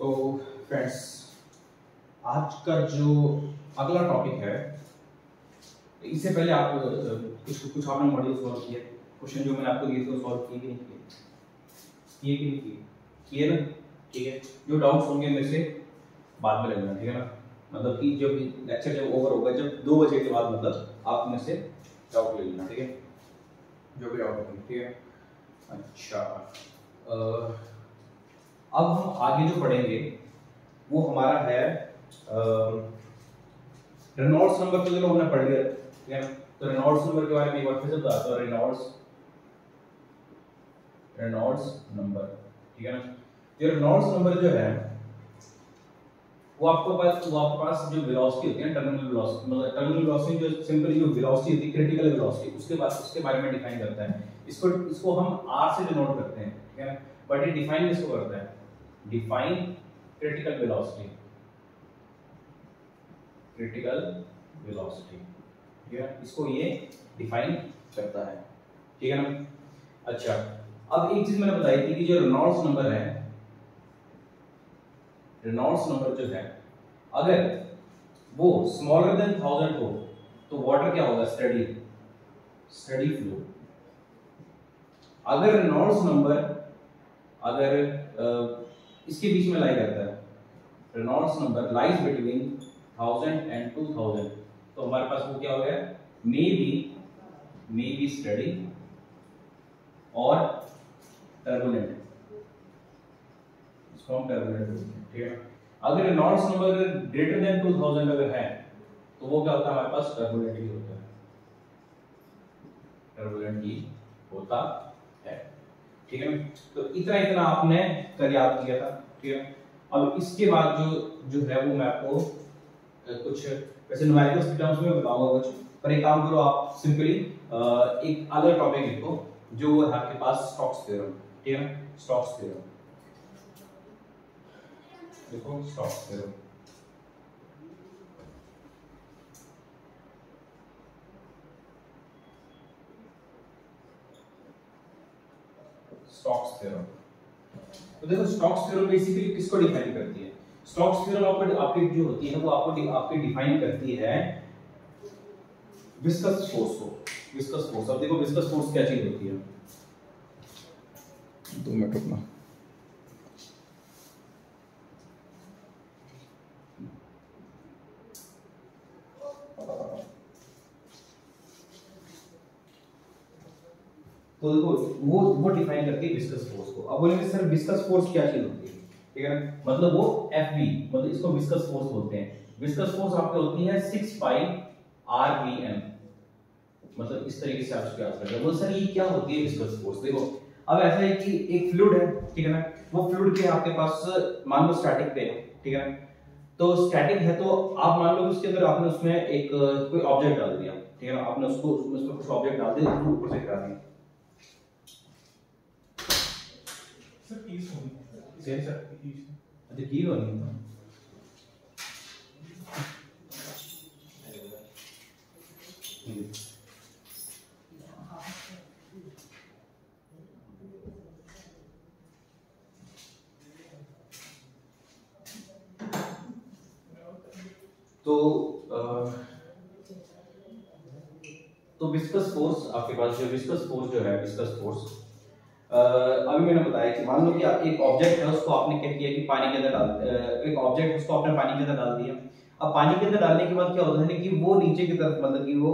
तो फ्रेंड्स, आज का जो अगला टॉपिक है, इससे पहले आप कुछ आपने मॉड्यूल सॉल्व किए, क्वेश्चन जो मैंने आपको दिए थे सॉल्व किए कि नहीं किए ना? ठीक है, जो डाउट्स होंगे मेरे से बाद में लगना, ठीक है ना? मतलब कि जब लेक्चर जब ओवर होगा, जब 2 बजे के बाद, मतलब आप मेरे से डाउट ले लेना, ठीक है? जो भी डाउट होंगे, ठीक है? अच्छा, अब हम आगे जो पढ़ेंगे वो हमारा है रेनॉल्ड्स नंबर। तो चलो हमने पढ़ लिया, ठीक है ना? तो रेनॉल्ड्स नंबर के बारे में एक बार फिर से बताता हूँ। रेनॉल्ड्स नंबर, ठीक है ना? ये रेनॉल्ड्स नंबर जो है वो आपके पास जो वेलोसिटी होती है, टर्मिनल वेलोसिटी, मतलब टर्मिनल वेलोसिटी जो सिंपली जो वेलोसिटी होती है, क्रिटिकल वेलोसिटी, उसके बारे में डिफाइन करता है। इसको हम आर से डिनोट करते हैं, ठीक है ना? बट ये डिफाइन इसको करता है, डिफाइन क्रिटिकल वेलोसिटी, ठीक है? इसको ये डिफाइन करता है, ठीक है ना? अच्छा, अब एक चीज मैंने बताई थी कि जो रेनॉल्ड्स नंबर है, रेनॉल्ड्स नंबर जो है, अगर वो स्मॉलर देन 1000 हो तो वाटर क्या होगा? Steady flow. अगर रेनॉल्ड्स नंबर अगर इसके बीच में लाई करता है, Reynolds number lies between 1000 and 2000, तो हमारे पास वो क्या हो गया? मे बी स्टेडी और टर्बुलेंट, इसको हम टर्बुलेंट बोलते हैं, ठीक है? अगर रेनॉल्ड्स नंबर ग्रेटर देन 2000 अगर है तो वो क्या होता है? हमारे पास टर्बुलेंट ही होता है, टर्बुलेंट ही होता है, ठीक है? तो इतना आपने कर याद किया था, ठीक है? अब इसके बाद जो है वो मैं आपको कुछ वैसे न्यूमेरिकल्स के टर्म्स में बताऊंगा कुछ, पर एक काम करो, आप सिंपली एक अलग टॉपिक लिखो जो है आपके पास स्टोक्स थ्योरम, ठीक है? स्टोक्स थ्योरम देखो, स्टोक्स थ्योरम। स्टोक्स थ्योरम, तो देखो स्टोक्स थ्योरम बेसिकली किसको डिफाइन करती है? स्टोक्स थ्योरम आपकी जो होती है वो आपकी डिफाइन करती है विस्कस फोर्स को। विस्कस फोर्स, अब देखो विस्कस फोर्स क्या चीज होती है? 2 मिनट रुकना। तो देखो वो डिफाइन करती है विस्कस फोर्स को। अब बोलेंगे सर विस्कस फोर्स क्या चीज होती है, ठीक है ना? मतलब वो Fv, मतलब इसको विस्कस फोर्स बोलते हैं। विस्कस फोर्स आपकी होती है 6 पाई RVM, मतलब इस तरीके से आप इसको याद करेंगे। बोल सर ये क्या होती है विस्कस फोर्स? देखो अब ऐसा है कि एक फ्लूइड है, ठीक है ना? वो फ्लूइड के आपके पास मान लो स्टैटिक पे है, ठीक है ना? तो स्टैटिक है तो आप मान लो उसके अंदर आपने उसमें एक कोई ऑब्जेक्ट डाल दिया, ठीक है ना? आपने उसमें कुछ ऑब्जेक्ट डाल दिया, ऊपर से गिरा दिया। सर अच्छा की होनी है। तो विस्कस फोर्स आपके पास जो विस्कस फोर्स जो है, विस्कस फोर्स अभी मैंने बताया कि मान लो कि एक ऑब्जेक्ट है, उसको आपने क्या किया कि पानी के अंदर डाल एक ऑब्जेक्ट उसको आपने पानी के अंदर डाल दिया। अब पानी के अंदर डालने के बाद क्या होता है कि वो नीचे की तरफ, मतलब कि वो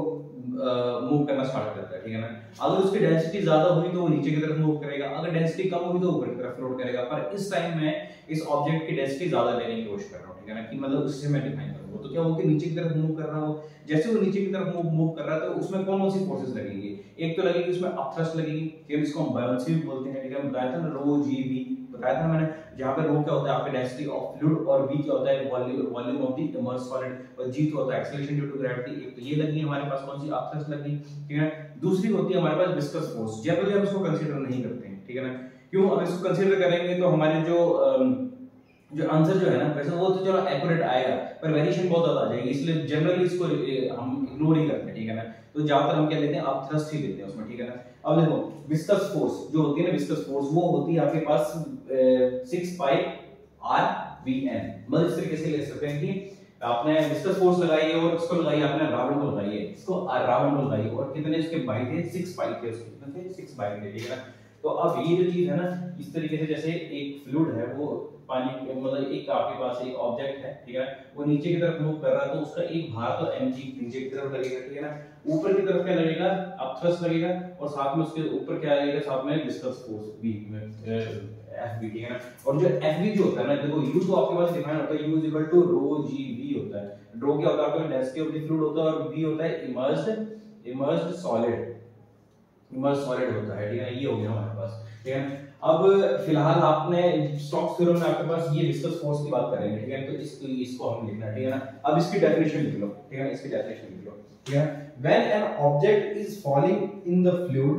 मूव करना स्टार्ट करता है, ठीक है ना? अगर उसकी डेंसिटी ज्यादा हुई तो वो नीचे की तरफ मूव करेगा, अगर डेंसिटी कम हुई तो ऊपर की तरफ फ्लोट करेगा। पर इस टाइम में इस ऑब्जेक्ट की डेंसिटी ज्यादा लेने की कोशिश कर रहा हूं, ठीक है ना? कि मतलब उससे मैं डिफाइन करूंगा तो क्या हो कि नीचे की तरफ मूव कर रहा हो। जैसे वो नीचे की तरफ मूव कर रहा है तो उसमें कौन सी फोर्सेस लगेंगी? एक तो लगेगी उसमें अपथ्रस्ट लगेगी, फिर इसको हम बायोन्सी भी बोलते हैं, ठीक है? बताया था ना, रो जी वी बताया था मैंने। जहां पे रो क्या होता है आपका डेंसिटी ऑफ फ्लूइड और वी क्या होता है volume of the immersed solid, और जी तो होता है एक्सेलरेशन ड्यू टू ग्रेविटी। एक तो ये लगी हमारे पास, कौन सी? अपथ्रस्ट लगी, ठीक है? दूसरी होती है हमारे पास विस्कस फोर्स। जनरली हम इसको कंसीडर नहीं करते हैं, ठीक है ना? क्यों? अगर इसको कंसीडर करेंगे तो हमारे जो आंसर जो है ना, वैसे वो तो चलो एक्यूरेट आएगा पर वेरिएशन बहुत ज्यादा आ जाएगी, इसलिए जनरली इसको हम इग्नोर ही करते हैं, ठीक है ना? तो ज्यादातर हम क्या लेते हैं? आप थ्रस्ट ही लेते हैं उसमें, ठीक है ना? अब देखो विस्कस फोर्स जो होती है ना, विस्कस फोर्स वो होती है आपके पास 6 पाई VN। मतलब इस तरीके से ले सकते हैं कि आपने विस्कस फोर्स लगाई है और इसको लगाई आपने रावण को लगाई है, इसको रावण को लगाई और कितने इसके बाई थे 6 बाई थे, उसके कितने थे 6 बाई थे, ठीक है ना। तो अब ये जो चीज है ना, इस तरीके से जैसे एक फ्लूइड है वो पानी मतलब एक आपके पास एक ऑब्जेक्ट है, ठीक है ना, वो नीचे की तरफ मूव कर रहा है तो उसका एक भार तो mg नीचे की तरफ लगेगा, ठीक है ना। ऊपर की तरफ क्या लगेगा, अपथ्रस्ट लगेगा और साथ में उसके ऊपर क्या लगेगा, साथ में विस्कस फोर्स v में Fv, ठीक है ना। और जो Fv जो होता है ना, देखो u तो आपके पास डिफाइन होता है, u is equal to rho g v होता है। रो क्या होता है आपका डेंसिटी ऑफ द फ्लूइड होता है और v होता है इमर्स्ड सॉलिड होता है, ठीक है। ये हो गया हमारे पास, ठीक है। अब फिलहाल आपने स्टोक्स थ्योरम में आपके पास ये विस्कस फोर्स की बात करेंगे, ठीक है। तो इसको हम लिखना है, ठीक है ना। अब इसकी डेफिनेशन लिख लो, ठीक है, इसकी डेफिनेशन लिख लो, ठीक है। When an object is falling in the fluid,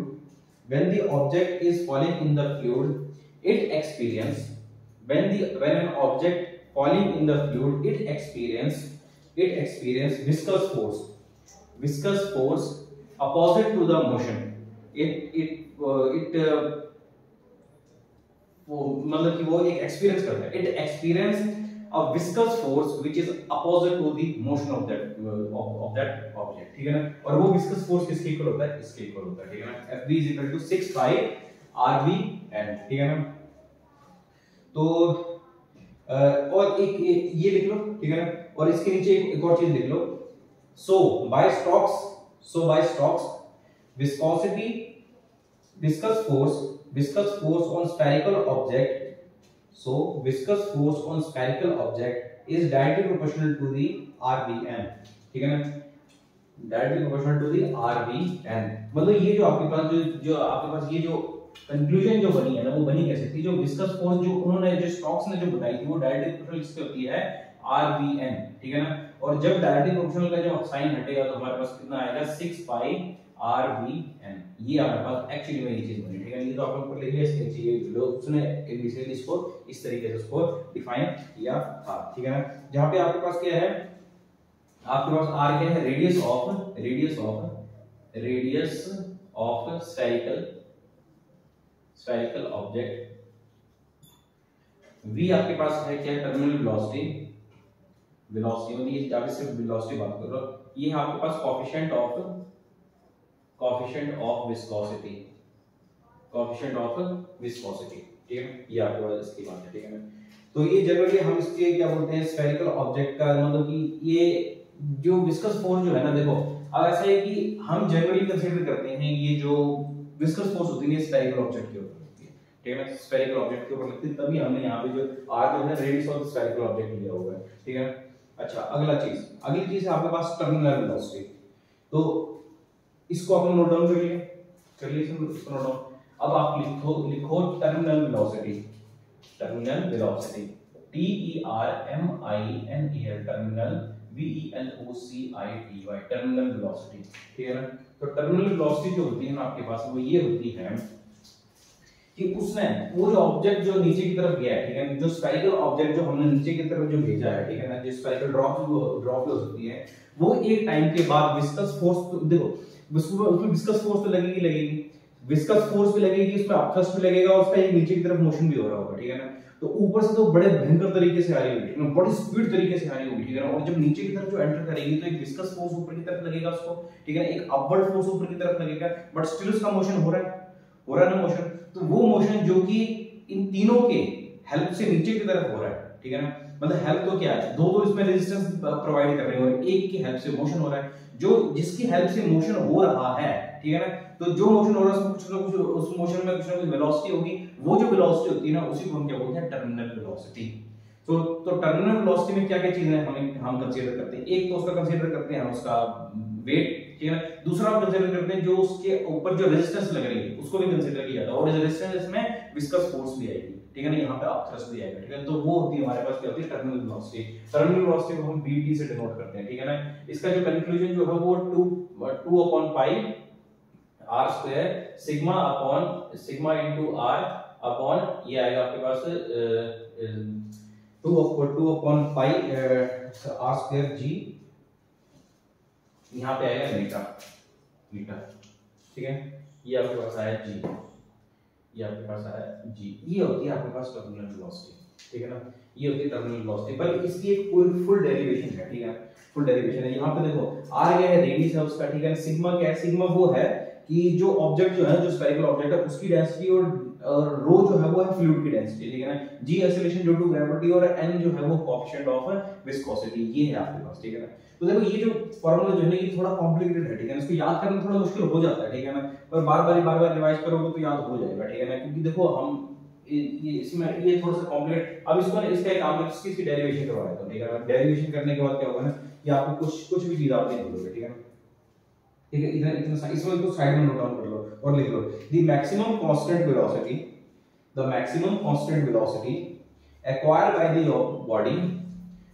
when the object is falling in the fluid it experience when an object falling in the fluid it experience viscous force opposite to the motion, मतलब कि वो एक experience करता है, it experience a viscous force which is opposite to the motion of that object, ठीक है ना। और वो viscous force किसके इक्वल होता है, इसके इक्वल होता है, ठीक है ना। Fv is equal to 6 by RVN, ठीक है ना। तो और एक ये लिख लो, ठीक है ना। और इसके नीचे एक और चीज लिख लो, so by Stokes viscosity viscous force on spherical object, so viscous force on spherical object is directly proportional to the RVN, ठीक है ना, directly proportional to the RVN। मतलब ये जो आपके पास जो आपके पास ये जो कंक्लूजन जो बनी है ना, वो बनी कैसे थी, जो विस्कस फोर्स जो उन्होंने जो स्टोक्स ने जो बताई थी वो डायरेक्टली प्रोपोर्शनल किससे होती है, RVN, ठीक है ना। और जब डायरेक्टली प्रोपोर्शनल का जो साइन हटेगा तो हमारे पास कितना आएगा 6 by RVN। ये हमारे पास एक्चुअली में ये चीज बनी, ठीक है। ये तो आप लोग को लिख लिया, इसके चाहिए लोग उसने एबीसीडी इसको इस तरीके से उसको डिफाइन किया था, ठीक है ना। जहां पे आपके पास क्या है, आपके पास R क्या है, radius of spherical object, V आपके पास है क्या, टर्मिनल वेलोसिटी होती है, जब सिर्फ वेलोसिटी बात कर रहा हूं। ये है आपके पास कोएफिशिएंट ऑफ विस्कोसिटी, ठीक है। ये आपके पास इसकी बात है, ठीक है ना। तो ये जनरली हम इसके क्या बोलते हैं, स्फेरिकल ऑब्जेक्ट का मतलब कि ये जो विस्कस फोर्स जो है ना, देखो अब ऐसा है कि हम जनरली कंसीडर करते हैं ये जो विस्कस फोर्स होती है स्फेरिकल ऑब्जेक्ट के ऊपर होती है, ठीक है ना। स्फेरिकल ऑब्जेक्ट के ऊपर लगती है, तभी हमने यहाँ पे जो R जो है रेडियस ऑफ स्फेरिकल ऑब्जेक्ट लिया हुआ है, ठीक है। अच्छा अगली चीज है आपके पास टर्मिनल वेलोसिटी। तो इसको आपने नोट डाउन कर लिए इसको नोट डाउन। अब आप लिखो terminal velocity TERMINAL terminal VELOCITY terminal velocity, ठीक है ना। तो टर्मिनल वेलोसिटी जो होती है ना आपके पास, वो ये होती है कि उसने वो जो ऑब्जेक्ट जो नीचे की तरफ गया है, ठीक है, जो स्फेरिकल ऑब्जेक्ट जो हमने नीचे की तरफ जो भेजा है, ठीक है ना, जो स्फेरिकल ड्रॉप होती है, वो एक टाइम के बाद विस्कस फोर्स, तो देखो उसमें विस्कस फोर्स तो लगेगी, विस्कस फोर्स भी लगेगी, उसमें अपथ्रस्ट भी लगेगा और उसका एक नीचे की तरफ मोशन भी हो रहा होगा, ठीक है ना। तो ऊपर से तो बड़े भयंकर तरीके से आ रही होगी, ठीक है, बड़ी स्पीड तरीके से आ रही होगी, ठीक है ना। और जब नीचे की तरफ जो एंटर करेगी तो एक विस्कस फोर्स ऊपर की तरफ लगेगा उसको, ठीक है ना, एक अपवर्ड फोर्स ऊपर की तरफ लगेगा, बट स्टिल उसका मोशन हो रहा है ना मोशन। तो वो मोशन जो कि इन तीनों के हेल्प से नीचे की तरफ हो रहा है, ठीक है ना। मतलब हेल्प तो क्या है, दो तो इसमें रेजिस्टेंस प्रोवाइड कर रहे हैं और एक की हेल्प से मोशन हो रहा है। जो जिसकी हेल्प से मोशन हो रहा है, ठीक है ना, तो जो मोशन हो रहा है उसमें कुछ उस मोशन में कुछ ना कुछ वेलोसिटी होगी, वो जो वेलोसिटी होती है ना उसी को हम क्या बोलते हैं, टर्मिनल वेलोसिटी। तो टर्मिनल वेलोसिटी में क्या क्या चीजें हम कंसीडर करते हैं, एक तो उसका कंसीडर करते हैं उसका वेट, ठीक है ना। दूसरा हम कंसीडर करते हैं जो उसके ऊपर जो रेजिस्टेंस लग रही है उसको भी कंसीडर किया जाता है, और रेजिस्टेंस इसमें विस्कस फोर्स भी आएगी, ठीक है ना, यहाँ पे अपथ्रस्ट भी आएगा, ठीक है। तो वो होती है हमारे पास क्या होती है, टर्मिनल वेलोसिटी। टर्मिनल वेलोसिटी को हम BT से डिनोट करते हैं, ठीक है ना। इसका जो कंक्लूजन जो है वो 2 upon pi r square sigma into r upon ये आएगा आपके पास 2 upon pi r square g, यहाँ पे आएगा मीटर, ठीक है। ये आपके पास आया g, ये आपके पास आया g, ये होती है आपके पास टर्मिनल वेलोसिटी, ठीक है ना, ये होती है टर्मिनल वेलोसिटी। पर इसकी एक पूरी फुल डेरिवेशन है, ठीक है, फुल डेरिवेशन है। यहाँ पे देखो आर क्या है, रेडियस है उसका, ठीक है। सिग्मा क्या है, सिग्मा वो है कि जो ऑब्जेक्ट जो है, जो स्फेरिकल ऑब्जेक्ट है उसकी डेंसिटी, और रो जो है वो है फ्लूइड की डेंसिटी, ठीक है ना। जी एक्सेलरेशन ड्यू टू ग्रेविटी, और एन जो है वो कोएफिशिएंट ऑफ विस्कोसिटी, ये है आपके पास, ठीक है ना। तो देखो ये जो फार्मूला जो है ये थोड़ा कॉम्प्लिकेटेड है, ठीक है ना, इसको याद करना थोड़ा मुश्किल हो जाता है, ठीक है ना, पर बार बार रिवाइज करोगे तो याद हो जाएगा, ठीक है ना। क्योंकि देखो हम ये इसमें ये थोड़ा सा कॉम्प्लिकेट, अब इसको ना इसका एक काम है, इसकी डेरिवेशन करवा देता हूं, ठीक है ना। डेरिवेशन करने के बाद क्या होगा ना, ये आपको कुछ भी चीज आप नहीं भूलोगे, ठीक है ना। ठीक है, इधर इतना इसमें तो साइड में नोट डाउन कर लो और लिख लो, the maximum constant velocity, the maximum constant velocity acquired by the body,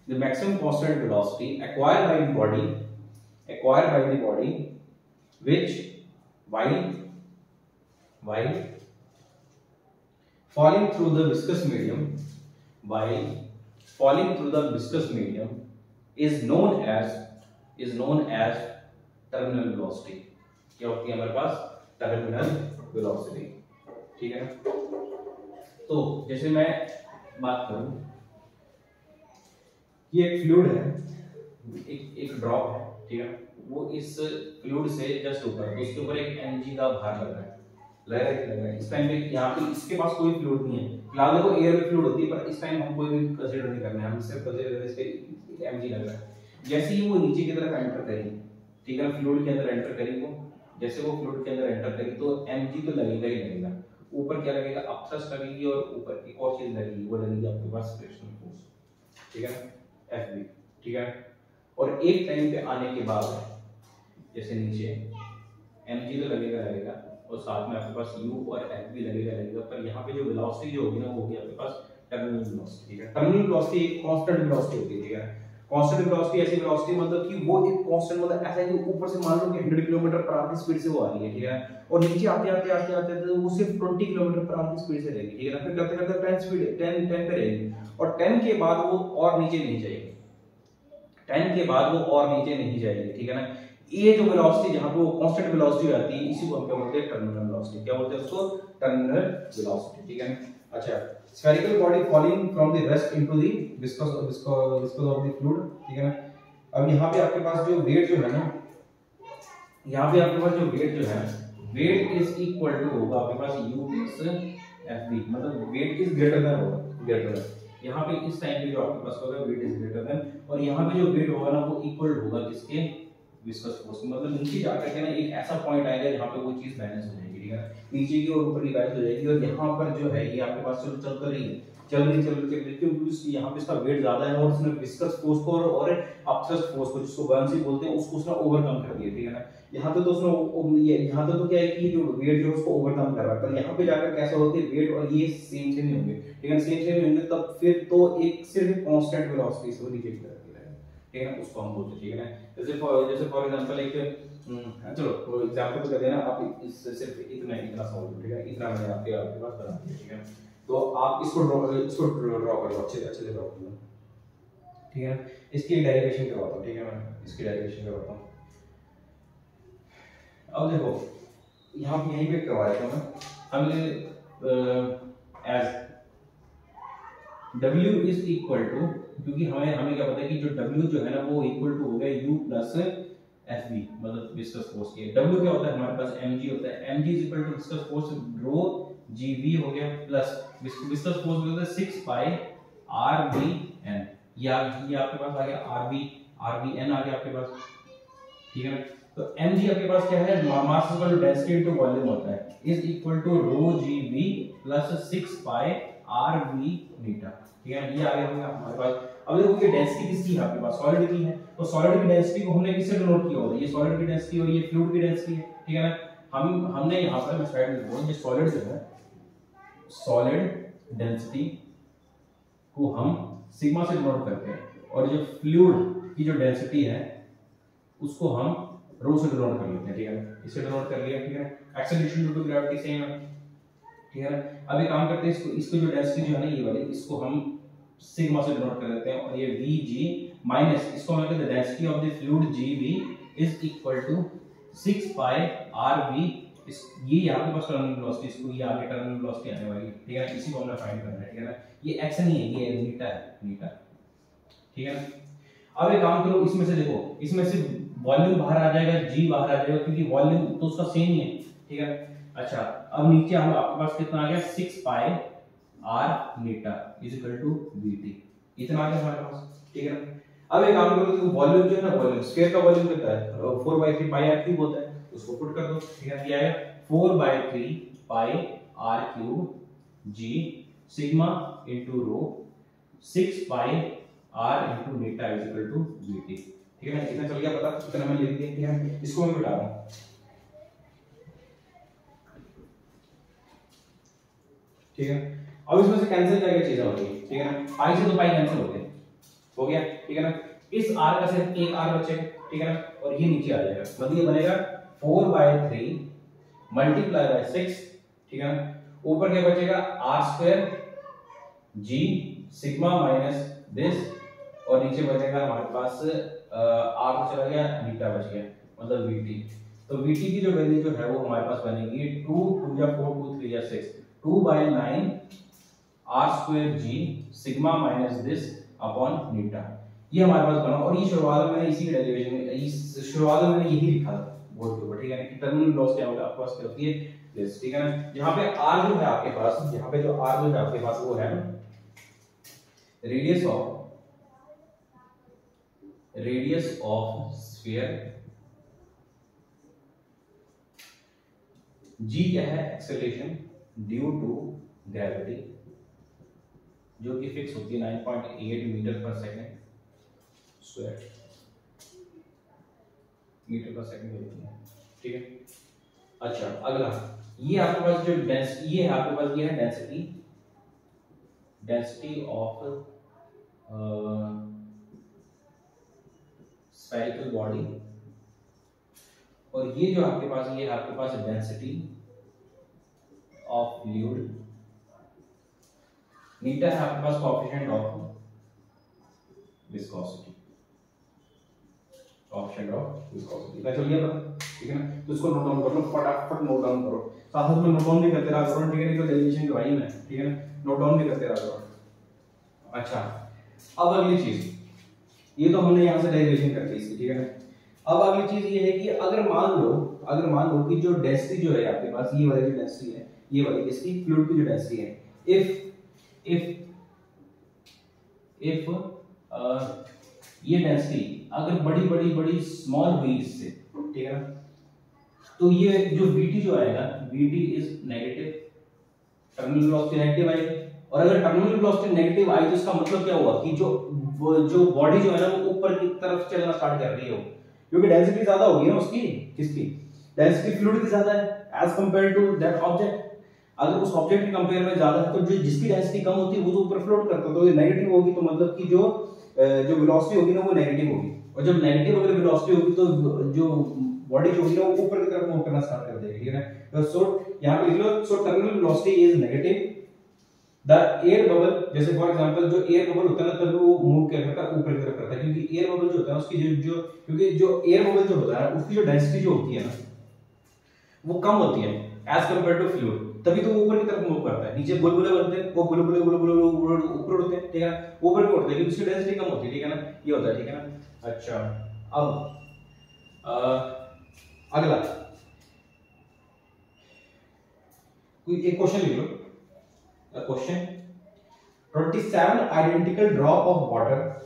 the maximum constant velocity acquired by the body which while falling through the viscous medium is known as terminal velocity। क्या होती है हमारे पास, terminal velocity, ठीक है ना। तो जैसे मैं बात करूं, ये एक फ्लूइड है, एक ड्रॉप है, ठीक है, वो इस फ्लूइड से जस्ट ऊपर, उसके ऊपर एक mg का भार लग रहा है। इस टाइम पे यहाँ पे इसके पास कोई फ्लूइड नहीं है, फिलहाल देखो एयर में फ्लूइड होती है, पर इस टाइम हम कोई भी कंसीडर नहीं करना है, हम सिर्फ कंसीडर कर रहे हैं इसके mg लग रहा है। जैसे ही वो नीचे की तरफ एंटर करेगी, ठीक है, फ्लूइड के अंदर एंटर करेगी वो, जैसे वो फ्लूइड के अंदर एंटर करेगी तो mg तो लगेगा ही लगेगा। ऊपर क्या लगेगा, अपथ्रस्ट लगेगी, और ऊपर एक और चीज लगेगी, वो लगेगी आपके पास फ्रिक्शनल फोर्स, ठीक है ना, Fb, ठीक है। और एक टाइम पे आने के बाद जैसे नीचे mg तो लगेगा, और साथ में आपके पास u और Fb लगेगा, पर यहाँ पे जो वेलोसिटी जो होगी ना वो होगी आपके पास टर्मिनल वेलोसिटी, ठीक है। टर्मिनल वेलोसिटी एक कांस्टेंट वेलोसिटी होती है, ठीक है। कांस्टेंट वेलोसिटी ऐसी वेलोसिटी मतलब कि वो एक कांस्टेंट, मतलब ऐसा है कि ऊपर से मान लो कि 100 किलोमीटर पर आवर की स्पीड से वो आ रही है, ठीक है, और नीचे आते तो वो सिर्फ 20 किलोमीटर पर आवर की स्पीड से रहेगी, ठीक है ना। फिर करते करते 10 स्पीड 10 पे रहेगी, और 10 के बाद वो और नीचे नहीं जाएगी, 10 के बाद वो और नीचे नहीं जाएगी, ठीक है ना। ये जो वेलोसिटी जहां पे वो कांस्टेंट वेलोसिटी आती है, इसी को हम क्या बोलते हैं, टर्मिनल वेलोसिटी। क्या बोलते हैं उसको, टर्मिनल वेलोसिटी, ठीक है ना। अच्छा, spherical body falling from the rest into the viscous of the fluid, ठीक है ना। अब यहाँ पे आपके पास जो वेट जो है ना, यहाँ पे आपके पास जो वेट जो है, वेट इज इक्वल टू होगा आपके पास u प्लस Fb, मतलब वेट इज ग्रेटर देन होगा, ग्रेटर देन। यहाँ पे इस टाइम पे जो आपके पास होगा वेट इज ग्रेटर देन, और यहाँ पे जो वेट होगा ना वो इक्वल होगा किसके, विस्कस फोर्स, मतलब नीचे जाकर के ना एक ऐसा पॉइंट आएगा जहाँ पे वो चीज बैलेंस हो जाएगी, ठीक है, नीचे की और ऊपर की बैलेंस हो जाएगी। और यहाँ पर जो है ये आपके पास चल रही है, क्योंकि यहाँ पे इसका वेट ज्यादा है, और उसने विस्कस फोर्स को और अपथ्रस्ट फोर्स को, जिसको बर्नसी बोलते हैं, उसको उसने ओवरकम कर दिया, ठीक है ना। यहाँ पे तो उसने यहाँ तो क्या है कि जो वेट जो उसको ओवरकम कर रहा है, पर यहाँ पे जाकर कैसा होता है, वेट और ये सेम नहीं होंगे, ठीक है, सेम नहीं होंगे, तब फिर तो एक सिर्फ कांस्टेंट वेलोसिटी से नीचे की तरफ गिरेगा, ठीक है ना, उसको हम बोलते हैं, ठीक है ना। जैसे फॉर एग्जांपल एक चलो तो एग्जांपल को देना, आप इस सिर्फ इतना सॉल्व, ठीक है, इतना मैंने आपके पास बता दिया, ठीक है। तो आप इसको ड्रॉ कर लो, अच्छे से ड्रॉ कर लो, ठीक है। इसकी डेरिवेशन करवाता हूं, ठीक है, मैं इसकी डेरिवेशन करवाता हूं। अब देखो यहाँ पे यहीं पे करवा देता हूं मैं, हमने as W is equal to, क्योंकि हमें क्या पता है कि जो W जो है ना वो इक्वल टू हो गया U प्लस Fb, मतलब विस्कस फोर्स की। W क्या होता है हमारे पास, mg होता है, mg is equal to viscous force rho gv हो गया, प्लस विस्कस फोर्स होता है 6 पाई rvn, ये आपके पास आ गया rvn आ गया आपके पास, ठीक है ना। तो mg आपके पास क्या है, mass equal to density into volume होता है, is equal to rho gv plus 6 pi rv metre, ठीक है, ये आ गया हमारे पास। अब देखो ये डेंसिटी किसकी है आपके पास, सॉलिड की है, तो सॉलिड की डेंसिटी को हमने किससे डिनोट किया होता है, ये सॉलिड की डेंसिटी और ये फ्लूइड की डेंसिटी है, ठीक है ना। हमने यहाँ पर मैं स्लाइड में लिखूंगा, ये सॉलिड जो है, सॉलिड डेंसिटी को हम सिग्मा से डिनोट करते हैं, और जो फ्लूइड की जो डेंसिटी है उसको हम रो से डिनोट कर लेते हैं, ठीक है, इसे डिनोट कर लिया, ठीक है। Acceleration due to gravity same है, ठीक है ना। अब एक काम करते हैं, इसको जो डेंसिटी जो है ना ये वाली, इसको हम सिग्मा से डिनोट कर देते हैं, और ये Vg माइनस इसको हम कहते हैं density of the fluid Gv is equal to 6 pi Rv इस ये यहाँ के पास टर्मिनल वेलोसिटी, इसको ये आगे टर्मिनल वेलोसिटी आने वाली है, ठीक है ना, इसी को हमने फाइंड करना है, ठीक है ना। ये x नहीं है, ये मीटर है, मीटर, ठीक है ना। अब एक काम करो, इसमें से देखो, इसमें से वॉल्यूम बाहर आ जाएगा, g बाहर आ जाएगा, क्योंकि वॉल्यूम तो उसका सेम ही है, ठीक है। अच्छा, अब नीचे हम आपके पास कितना आ गया, 6 pi r metre is equal to vt, इतना आ गया हमारे पास, ठीक है ना। अब एक काम करो, तो वॉल्यूम जो है ना, वॉल्यूम स्फीयर का वॉल्यूम कितना है, 4/3 पाई r क्यूब होता है, उसको पुट कर दो, ठीक है। ये आएगा 4/3 pi r cube g sigma into rho 6 pi r into metre is equal to vt, ठीक है ना। इतना चल गया पता, इतना मैं लिख दिया, ठीक है। इसको मैं मिटा रहा हूं, ठीक है। अब इसमें से कैंसिल क्या क्या चीजें होती है, ठीक है ना। पाई से तो पाई कैंसिल हो गया, ठीक है ना। इस r का सिर्फ एक r बचेगा, ठीक है ना, और ये नीचे आ जाएगा, मतलब ये बनेगा 4/3 मल्टीप्लाई बाय 6, ठीक है ना। ऊपर क्या बचेगा, r square g sigma minus this, और नीचे बचेगा हमारे पास r चला गया, बीटा बच गया, मतलब vt। तो vt की जो वैल्यू जो है वो हमारे पास बनेगी 2 2 या 4 2 3 या 6 2/9 r square g sigma minus this upon मीटा, ये हमारे पास बना। और ये शुरुआत में मैंने इसी डेरिवेशन में, इस शुरुआत में मैंने यही लिखा था बोर्ड के ऊपर, ठीक है ना, कि टर्मिनल वेलोसिटी आपके पास क्या होती है, दिस, ठीक है ना। यहाँ पे r जो है आपके पास, यहाँ पे जो r जो है आपके पास वो है रेडियस ऑफ स्फीयर, g क्या है, एक्सेलरेशन ड्यू टू ग्रेविटी, जो कि फिक्स होती है 9.8 मीटर पर सेकंड स्क्वायर, मीटर पर सेकंड होती है, ठीक है। अच्छा, अगला ये आपके पास जो डेंसिटी, ये है आपके पास, ये है density, density of spherical body, और ये जो आपके पास, ये आपके पास डेंसिटी ऑफ फ्लूइड, मीटर है आपके पास coefficient of viscosity, coefficient of viscosity का चलिए पता, ठीक है ना। तो इसको नोट डाउन कर लो, फटाफट नोट डाउन करो, साथ साथ में नोट डाउन भी करते रहा करो, ठीक है, नहीं तो डेरिवेशन करवाई मैं, ठीक है ना, नोट डाउन भी करते रहा करो। अच्छा, अब अगली चीज, ये तो हमने यहां से डेरिवेशन कर दी इसकी, ठीक है ना। अब अगली चीज ये है कि अगर मान लो कि जो डेंसिटी जो है आपके पास, ये वाली जो डेंसिटी है, ये वाली इसकी फ्लूइड की जो डेंसिटी है, इफ ये डेंसिटी अगर बड़ी स्मॉल हुई इससे, ठीक है ना, तो ये जो vt जो आएगा, vt is negative, terminal velocity negative आएगी। और अगर टर्मिनल वेलोसिटी नेगेटिव आई तो इसका मतलब क्या हुआ कि जो बॉडी जो है ना वो ऊपर की तरफ चलना स्टार्ट कर रही है, क्योंकि डेंसिटी ज्यादा होगी ना उसकी, किसकी, डेंसिटी फ्लूइड की ज्यादा है as compare to that object. अगर उस ऑब्जेक्ट के कंपेयर में ज्यादा है तो जो जिसकी डेंसिटी कम होती है वो तो ऊपर फ्लोट करता है, तो ये नेगेटिव होगी, तो मतलब कि जो वेलोसिटी होगी ना वो नेगेटिव होगी, और जब नेगेटिव अगर वेलोसिटी होगी तो जो बॉडी जो होगी ना वो ऊपर की तरफ मूव करना स्टार्ट कर देगी, ठीक है ना। तो सो यहां पे लिख लो, so terminal velocity is negative, the air bubble, जैसे फॉर एग्जांपल जो एयर बबल होता है ना तब वो मूव क्या करता है, ऊपर की तरफ करता है, क्योंकि एयर बबल जो होता है उसकी क्योंकि जो एयर बबल जो होता है उसकी जो डेंसिटी जो होती है ना वो कम होती है एज कंपेयर टू फ्लूइड, तभी तो वो ऊपर की तरफ मूव करता है। नीचे बुलबुले बनते हैं, वो बुलबुले ऊपर उड़ते हैं, ठीक है ना, ऊपर भी उड़ते हैं क्योंकि उसकी डेंसिटी कम होती है, ठीक है ना, ये होता है, ठीक है ना। अच्छा, अब अगला कोई एक क्वेश्चन लिख लो, question 27 identical drop of water,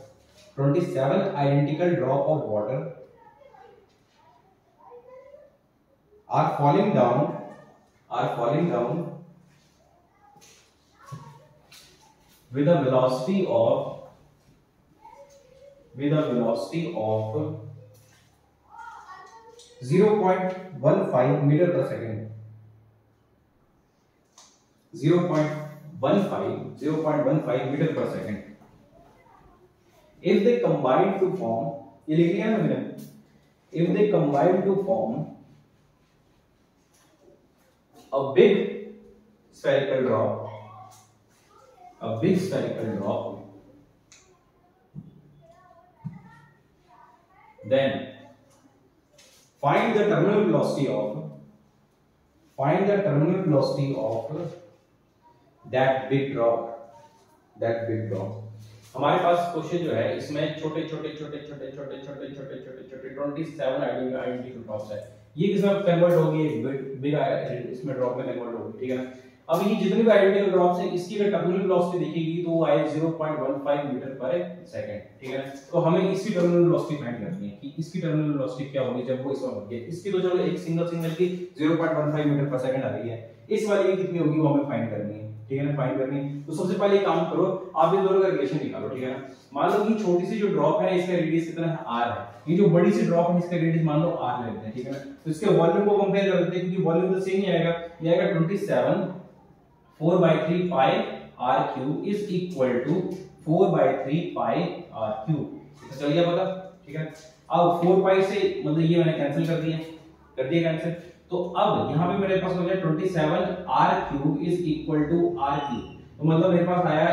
27 identical drop of water are falling down with a velocity of 0.15 meter per second, 0.15 meter per second. If they combine to form, ये लिख लिया ना मैंने, if they combine to form a big spherical drop, then find the terminal velocity of find the terminal velocity of that big drop. हमारे पास question जो है इसमें छोटे 27 आइडेंटिकल ड्रॉप्स है। ये किसमें कन्वर्ट होगी, बिग इसमें ड्रॉप में कन्वर्ट होगी, ठीक है ना। अब ये जितने भी आइडेंटिकल ड्रॉप्स हैं इसकी अगर टर्मिनल वेलोसिटी देखेगी तो वो आए 0.15 मीटर पर सेकंड, ठीक है ना। तो हमें इसकी टर्मिनल वेलोसिटी फाइंड करनी है कि इसकी टर्मिनल वेलोसिटी क्या होगी जब वो इसमें होगी। इसकी तो चलो एक सिंगल की 0.15 मीटर पर सेकंड आ रही है, इस वाली की कितनी होगी वो हमें फाइंड करनी है, ठीक है ना, फाइंड करनी है। तो सबसे पहले काम करो, आप इन दोनों का रिलेशन निकालो, ठीक है ना। मान लो कि छोटी सी जो ड्रॉप है इसका रेडियस कितना है, r है। ये जो बड़ी सी ड्रॉप है इसका रेडियस मान लो r लेते हैं, ठीक है ना। तो इसके वॉल्यूम को कंपेयर कर लेते हैं क्योंकि वॉल्यूम तो सेम ही आएगा, ये आएगा 27 4/3 pi r cube is equal to 4/3 pi r cube. तो चल गया पता, ठीक है। अब 4 पाई से मतलब ये मैंने कैंसिल कर दिया कैंसिल। तो अब यहाँ पे मेरे पास हो गया 27 r cube is equal to r cube. तो मतलब मेरे पास आया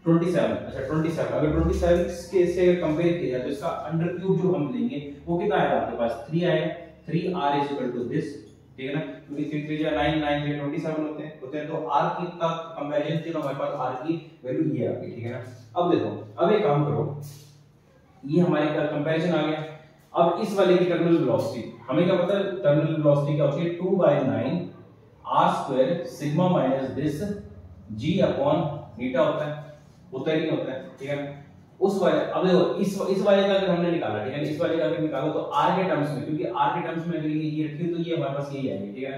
27। अच्छा 27 अगर 27 के से कंपेयर किया तो इसका अंडर क्यूब जो हम लेंगे वो कितना आएगा आपके पास, 3 आएगा। 3r is equal to this, ठीक है ना, क्योंकि 3 3 9 9 ये 27 होते हैं। तो r की का कंपैरिजन से हमारे पास r की वैल्यू ये आ गई, ठीक है ना। अब देखो, अब एक काम करो, ये हमारे का कंपैरिजन आ गया। अब इस वाले की टर्मिनल वेलोसिटी हमें क्या पता है, टर्मिनल वेलोसिटी क्या होती है 2/9 r² sigma minus this g upon beta होता है कि नहीं होता है, ठीक है। उस वाले अब देखो इस वाले का अगर हमने निकाला, ठीक है, इस वाले का अगर निकालो तो r के टर्म्स में, क्योंकि r के टर्म्स में अगर ये रखी तो ये हमारे पास यही आएगी, ठीक है।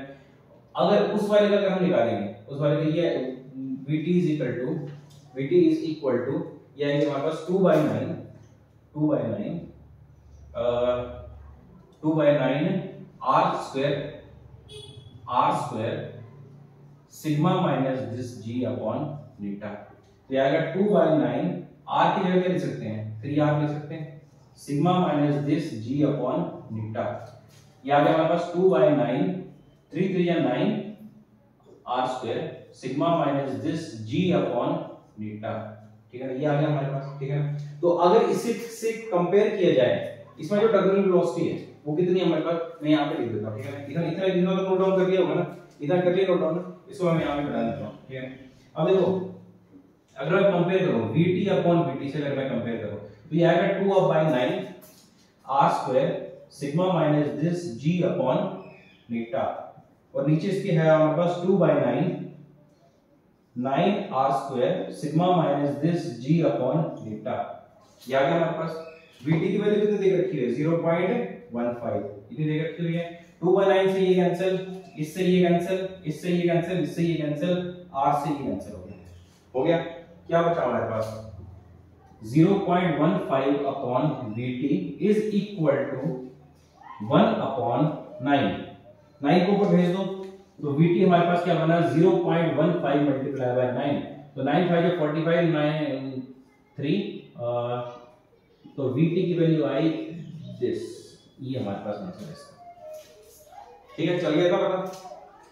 अगर उस वाले का अगर हम निकालेंगे, उस वाले का ये vt इज इक्वल टू ये आएगा हमारे पास 2/9 r² sigma minus this g upon beta. तो ये आएगा 2/9 r की जगह क्या लिख सकते हैं, 3r लिख सकते हैं, sigma minus this g upon beta. ये आ गया हमारे पास 2/9 3 3 या 9 r² sigma minus this g upon beta, ठीक है ना। ये आ गया हमारे पास, ठीक है ना। तो अगर इसे से कंपेयर किया जाए, इसमें जो टर्मिनल वेलोसिटी है वो कितनी है हमारे पास, मैं यहां पे लिख देता हूं, ठीक है। इतना इतना तो नोट डाउन कर लिया होगा ना, इतना कर लिया नोट डाउन, इसको मैं यहां पे बता देता हूं, ठीक है। अब देखो अगर मैं कंपेयर करूं vt अपॉन vt से, अगर मैं कंपेयर करूं तो ये आएगा 2/9 r² sigma minus this g upon beta, और नीचे इसके है हमारे पास 2/9 9r² sigma minus this g upon beta. ये आ गया हमारे पास। vt की वैल्यू कितनी दे रखी है 0.15 इतनी दे रखी हुई है। 2/9 से ये कैंसिल, इससे ये कैंसिल, इससे ये कैंसिल, इससे ये कैंसिल, r से ये कैंसिल हो गया। क्या बचा हमारे पास 0.15 upon vt is equal to 1/9। 9 को ऊपर भेज दो तो vt हमारे पास क्या बना 0.15 मल्टीप्लाई बाय 9, तो 9 5 45 9 3 तो vt की वैल्यू आई दिस, ये हमारे पास आंसर है इसका, ठीक है। चल गया था पता।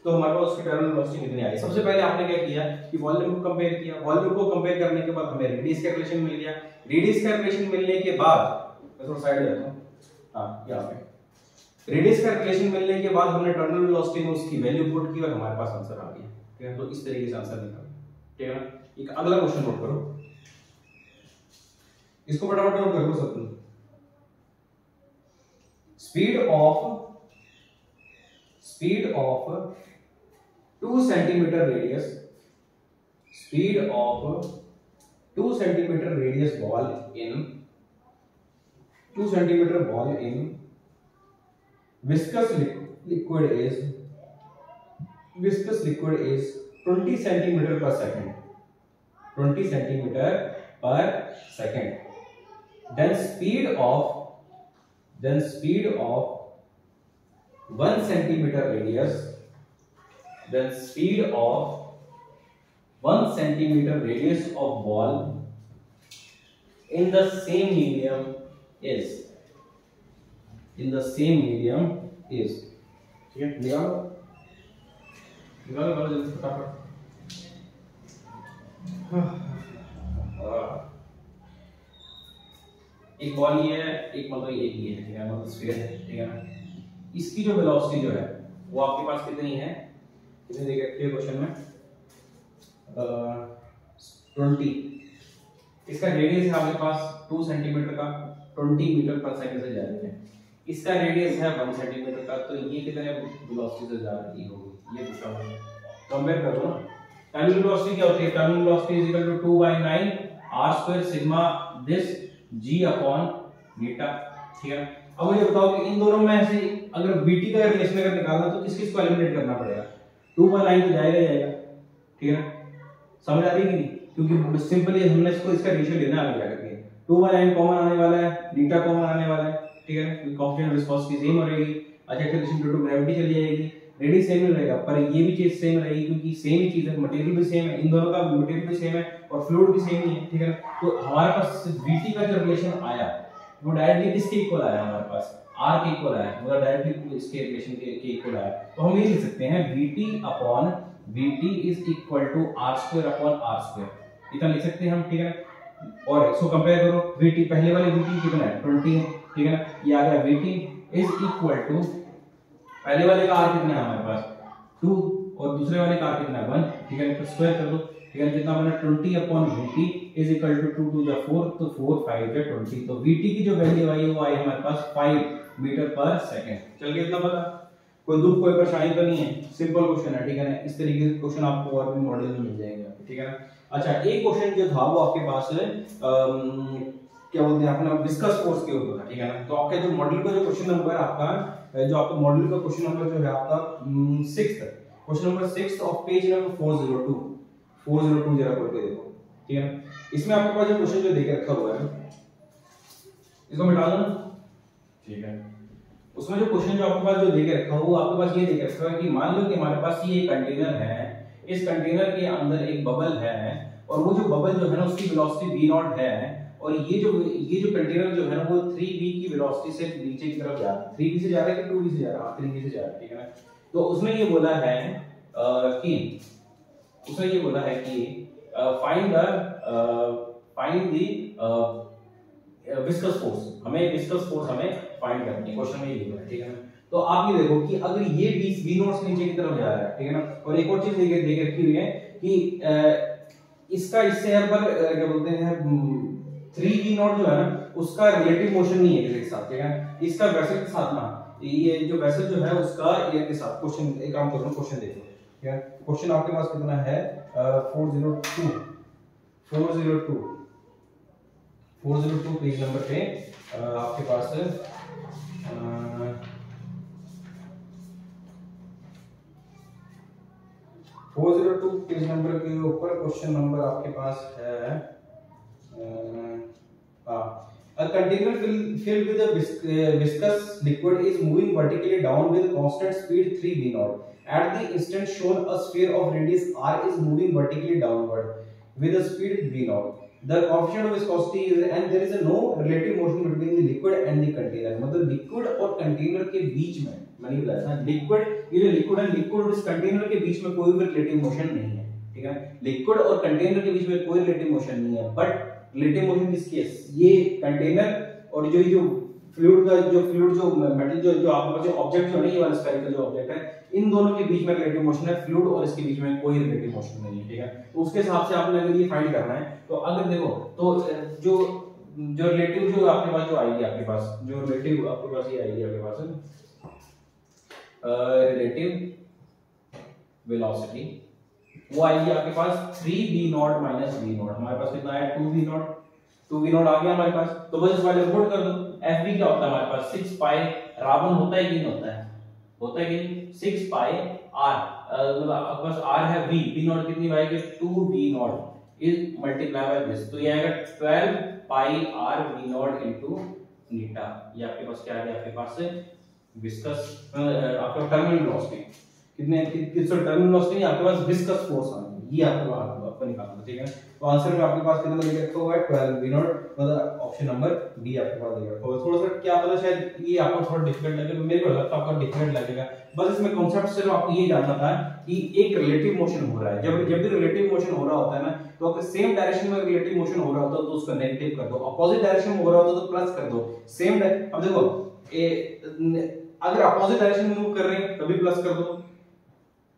तो हमारे पास उसकी टर्मिनल वेलोसिटी कितनी आई। सबसे पहले आपने क्या किया कि वॉल्यूम को कंपेयर किया, वॉल्यूम को कंपेयर करने के बाद हमें रेडियस का रिलेशन मिल गया। रेडियस का रिलेशन मिलने के बाद मैं थोड़ा साइड जाता हूं, हां यहां पे रेडियस का रिलेशन मिलने के बाद हमने टर्मिनल वेलोसिटी में उसकी वैल्यू पुट की और हमारे पास आंसर आ गया, ठीक है। तो इस तरीके से आंसर निकला, ठीक है ना। एक अगला क्वेश्चन नोट करो, इसको फटाफट नोट कर लो सब। Speed of 2 centimeter radius, speed of 2 centimeter radius ball in 2 centimeter ball in viscous liquid is 20 centimeter per second, 20 centimeter per second. Then speed of 1 centimeter radius, then speed of 1 centimeter radius of ball in the same medium is, ठीक है। निकालो जल्दी फटाफट। एक ball ये है, एक मतलब ये है, ठीक है, मतलब स्फीयर है, ठीक है ना। इसकी जो वेलोसिटी जो है वो आपके पास कितनी है कितने दे रखे क्वेश्चन में 20, इसका रेडियस है आपके पास 2 सेंटीमीटर का, 20 मीटर पर सेकंड से जा रही है, इसका रेडियस है 1 सेंटीमीटर का, तो ये कितने वेलोसिटी से जा रही होगी ये पूछा हुआ है। कंपेयर कर दो ना, टर्मिनल वेलोसिटी क्या होती है, terminal velocity is equal to 2/9 r² sigma this g upon beta, ठीक है। अब मुझे बताओ कि इन दोनों में से अगर बीटी का रिलेशन अगर निकालना तो किस किस को एलिमिनेट करना पड़ेगा, 2/9 तो जाएगा ही जाएगा, ठीक है ना, समझ आ रही है कि नहीं, क्योंकि सिंपली हमने इसको इसका रेशियो लेना आगे जा करके 2/9 कॉमन आने वाला है, बीटा कॉमन आने वाला है, ठीक है ना, क्योंकि कांस्टेंट विस्कोसिटी सेम हो रहेगी, अच्छा रिलेशन ड्यू टू ग्रेविटी चली जाएगी, रेडियस सेम ही रहेगा, पर ये भी चीज सेम रहेगी क्योंकि सेम ही चीज है, मटेरियल भी सेम है, इन दोनों का मटेरियल भी सेम है और फ्लूइड भी सेम ही है, ठीक है ना। तो हमारे पास बीटी का जो रिलेशन आया वो डायरेक्टली किसके इक्वल आया, हमारे पास r के इक्वल आया, मतलब डायरेक्टली इसके रिलेशन के इक्वल आया, तो हम ये लिख सकते हैं vt upon vt is equal to r² upon r², इतना लिख सकते हैं हम, ठीक है ना। और इसको कंपेयर करो, vt पहले वाले vt कितना है 20 है, ठीक है ना, ये आ गया vt इज इक्वल टू पहले वाले का r कितना है हमारे पास 2 और दूसरे वाले का r कितना है 1, ठीक है, तो स्क्वायर कर दो, ठीक है, कितना बना 20 upon vt is equal to 2 to the 4, तो 4 5 जा 20, तो vt की जो वैल्यू आई वो आई हमारे पास 5 मीटर पर सेकंड। चल गया इतना पता, कोई दुख कोई परेशानी तो नहीं है, सिंपल क्वेश्चन है, ठीक है ना। इस तरीके से क्वेश्चन आपको और भी मॉडल में मिल जाएंगे, ठीक है ना। अच्छा, एक क्वेश्चन जो था वो आपके पास क्या बोलते हैं अपना विस्कस फोर्स के ऊपर था, ठीक है ना। तो आपका जो मॉडल का जो क्वेश्चन नंबर आपका जो आपका मॉडल का क्वेश्चन नंबर जो है आपका 6th question number 6 of page number 402 जरा पढ़ के देखो, ठीक है ना। इसमें आपके पास जो क्वेश्चन जो देके रखा हुआ है इसको मिटा दो ना, ठीक है। उसमें जो क्वेश्चन जो आपके पास जो देके रखा हुआ वो आपके पास ये देके रखा है कि मान लो कि हमारे पास ये एक कंटेनर है, इस कंटेनर के अंदर एक बबल है और वो जो बबल जो है ना उसकी वेलोसिटी v0 है और ये जो कंटेनर जो है ना वो 3v की वेलोसिटी से नीचे की तरफ जा रहा है, 3v से जा रहा है कि 2v से जा रहा है, 3v से जा रहा है, ठीक है ना। तो उसमें ये बोला है कि फाइंड द विस्कस फोर्स, हमें विस्कस फोर्स हमें फाइंड करनी है, क्वेश्चन में ये है, ठीक है ना। तो आप ये देखो कि अगर ये v0 से नीचे की तरफ जा रहा है, ठीक है ना, और एक और चीज देके रखी हुई है कि इसका इससे यहाँ पर क्या बोलते हैं 3v0 जो है ना उसका रिलेटिव मोशन नहीं है किसी के साथ, ठीक है। इसका वेसल के साथ ना, ये जो वेसल जो है उसका एयर के साथ, क्वेश्चन एक काम करो, क्वेश्चन देखो, ठीक है। क्वेश्चन आपके पास कितना है 402 पेज नंबर पे आपके पास 402 पेज नंबर के ऊपर क्वेश्चन नंबर आपके पास है a container filled with a viscous liquid is moving vertically down with constant speed 3v0. At the instant shown, a sphere of radius r is moving vertically downward with a speed v0. The coefficient of viscosity is and there is no relative motion between the liquid and the container. मतलब liquid और container के बीच में मैंने बताया था liquid, ये जो liquid है, liquid और इस container के बीच में कोई भी relative motion नहीं है, ठीक है। liquid और container के बीच में कोई relative motion नहीं है, but रिलेटिव मोशन किसकी है, ये कंटेनर और जो फ्लूइड जो मेटल जो आपके पास जो ऑब्जेक्ट जो है ये वाला स्फेरिकल जो ऑब्जेक्ट है, इन दोनों के बीच में रिलेटिव मोशन है, फ्लूइड और इसके बीच में कोई रिलेटिव मोशन नहीं है, ठीक है। तो उसके हिसाब से आपने अगर ये फाइंड करना है तो अगर देखो तो जो रिलेटिव जो आपके पास जो आएगी आपके पास जो रिलेटिव आपके पास ये आएगी आपके पास रिलेटिव वेलोसिटी वो आएगी आपके पास 3v0 माइनस v0, हमारे पास कितना है 2v0 आ गया हमारे पास, तो बस इस वाले को पुट कर दो। fv क्या होता है हमारे पास 6 पाई रावन होता है कि नहीं होता है कि 6 पाई r, मतलब आपके पास r है v0 कितनी आएगी 2v0 is multiply by this, तो ये आएगा 12 पाई r v0 इनटू नीटा। ये आपके पास क्या आ गया, आपके पास विस्कस आपका टर्मिनल वेलोसिटी कितने किसका टर्मिनल वेलोसिटी आपके पास विस्कस फोर्स आ गई, ये आपको निकालना है, ठीक है। तो आंसर में आपके पास कितना लिख रखा हुआ है 12 v0, मतलब ऑप्शन नंबर बी आपके पास लिख रखा हुआ है। थोड़ा सा क्या पता शायद ये आपको थोड़ा डिफिकल्ट लगे, मेरे को लगता है आपको डिफिकल्ट लगेगा, बस इसमें कांसेप्ट सिर्फ आपको ये जानना था कि एक रिलेटिव मोशन हो रहा है, जब भी रिलेटिव मोशन हो रहा होता है ना तो अगर सेम डायरेक्शन में रिलेटिव मोशन हो रहा होता है तो उसको नेगेटिव कर दो, अपोजिट डायरेक्शन में हो रहा होता है तो प्लस कर दो, सेम। अब देखो अगर अपोजिट डायरेक्शन में मूव कर रहे हैं तभी प्लस कर दो,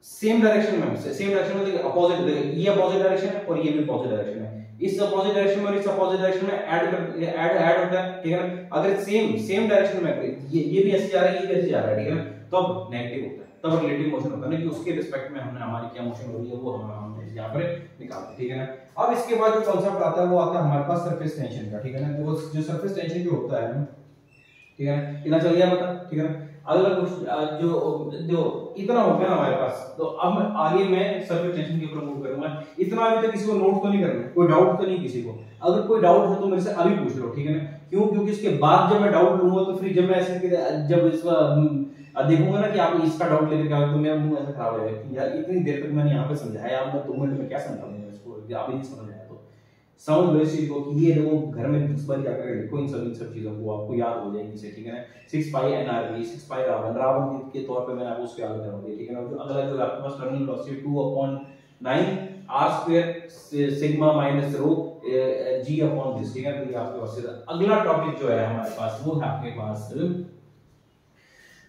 सेम डायरेक्शन में देखिए अपोजिट, ये अपोजिट डायरेक्शन है और ये भी अपोजिट डायरेक्शन है, इस अपोजिट डायरेक्शन में और इस अपोजिट डायरेक्शन में ऐड होता है, ठीक है ना। अगर सेम डायरेक्शन में ये भी ऐसे जा रहा है, ये भी ऐसे जा रहा है, ठीक है ना, तब नेगेटिव होता है, तब रिलेटिव मोशन होता है ना, कि उसके रिस्पेक्ट में हमने हमारी क्या मोशन हो रही है वो हम यहाँ पर निकालते हैं, ठीक है ना। अब इसके बाद जो कॉन्सेप्ट आता है वो आता है हमारे पास सरफेस टेंशन का, ठीक है ना। वो जो सरफेस टेंशन जो होता है ना, ठीक है ना, इतना चल गया पता, ठीक है ना। अगला क्वेश्चन जो इतना हो गया ना हमारे पास, तो अब आगे मैं सरफेस टेंशन के ऊपर मूव करूंगा। इतना अभी तक किसी को नोट तो नहीं करना, कोई डाउट तो नहीं किसी को, अगर कोई डाउट है तो मेरे से अभी पूछ लो, ठीक है ना। क्यों? क्योंकि इसके बाद जब मैं डाउट लूंगा तो फिर जब मैं ऐसे जब इसका देखूंगा ना कि आप इसका डाउट लेकर क्या, तो मेरा मुंह ऐसा खराब हो जाएगा यार, इतनी देर तक मैंने यहाँ पे समझाया, अब मैं 2 मिनट में क्या समझाऊंगा इसको, आप ही नहीं समझ आया तो समझ लो इस चीज को कि ये देखो घर में 10 बार जाकर लिखो इन सब चीजों को, आपको याद हो जाएगी से, ठीक है ना। 6 पाई एनआरवी, 6 पाई रावण के तौर पे मैंने आपको उसको याद करूंगी, ठीक है ना। जो अगला जो आपके पास terminal velocity 2/9 r² sigma minus rho g upon this, ठीक है ना। तो ये आपके पास अगला टॉपिक जो है हमारे पास वो है आपके पास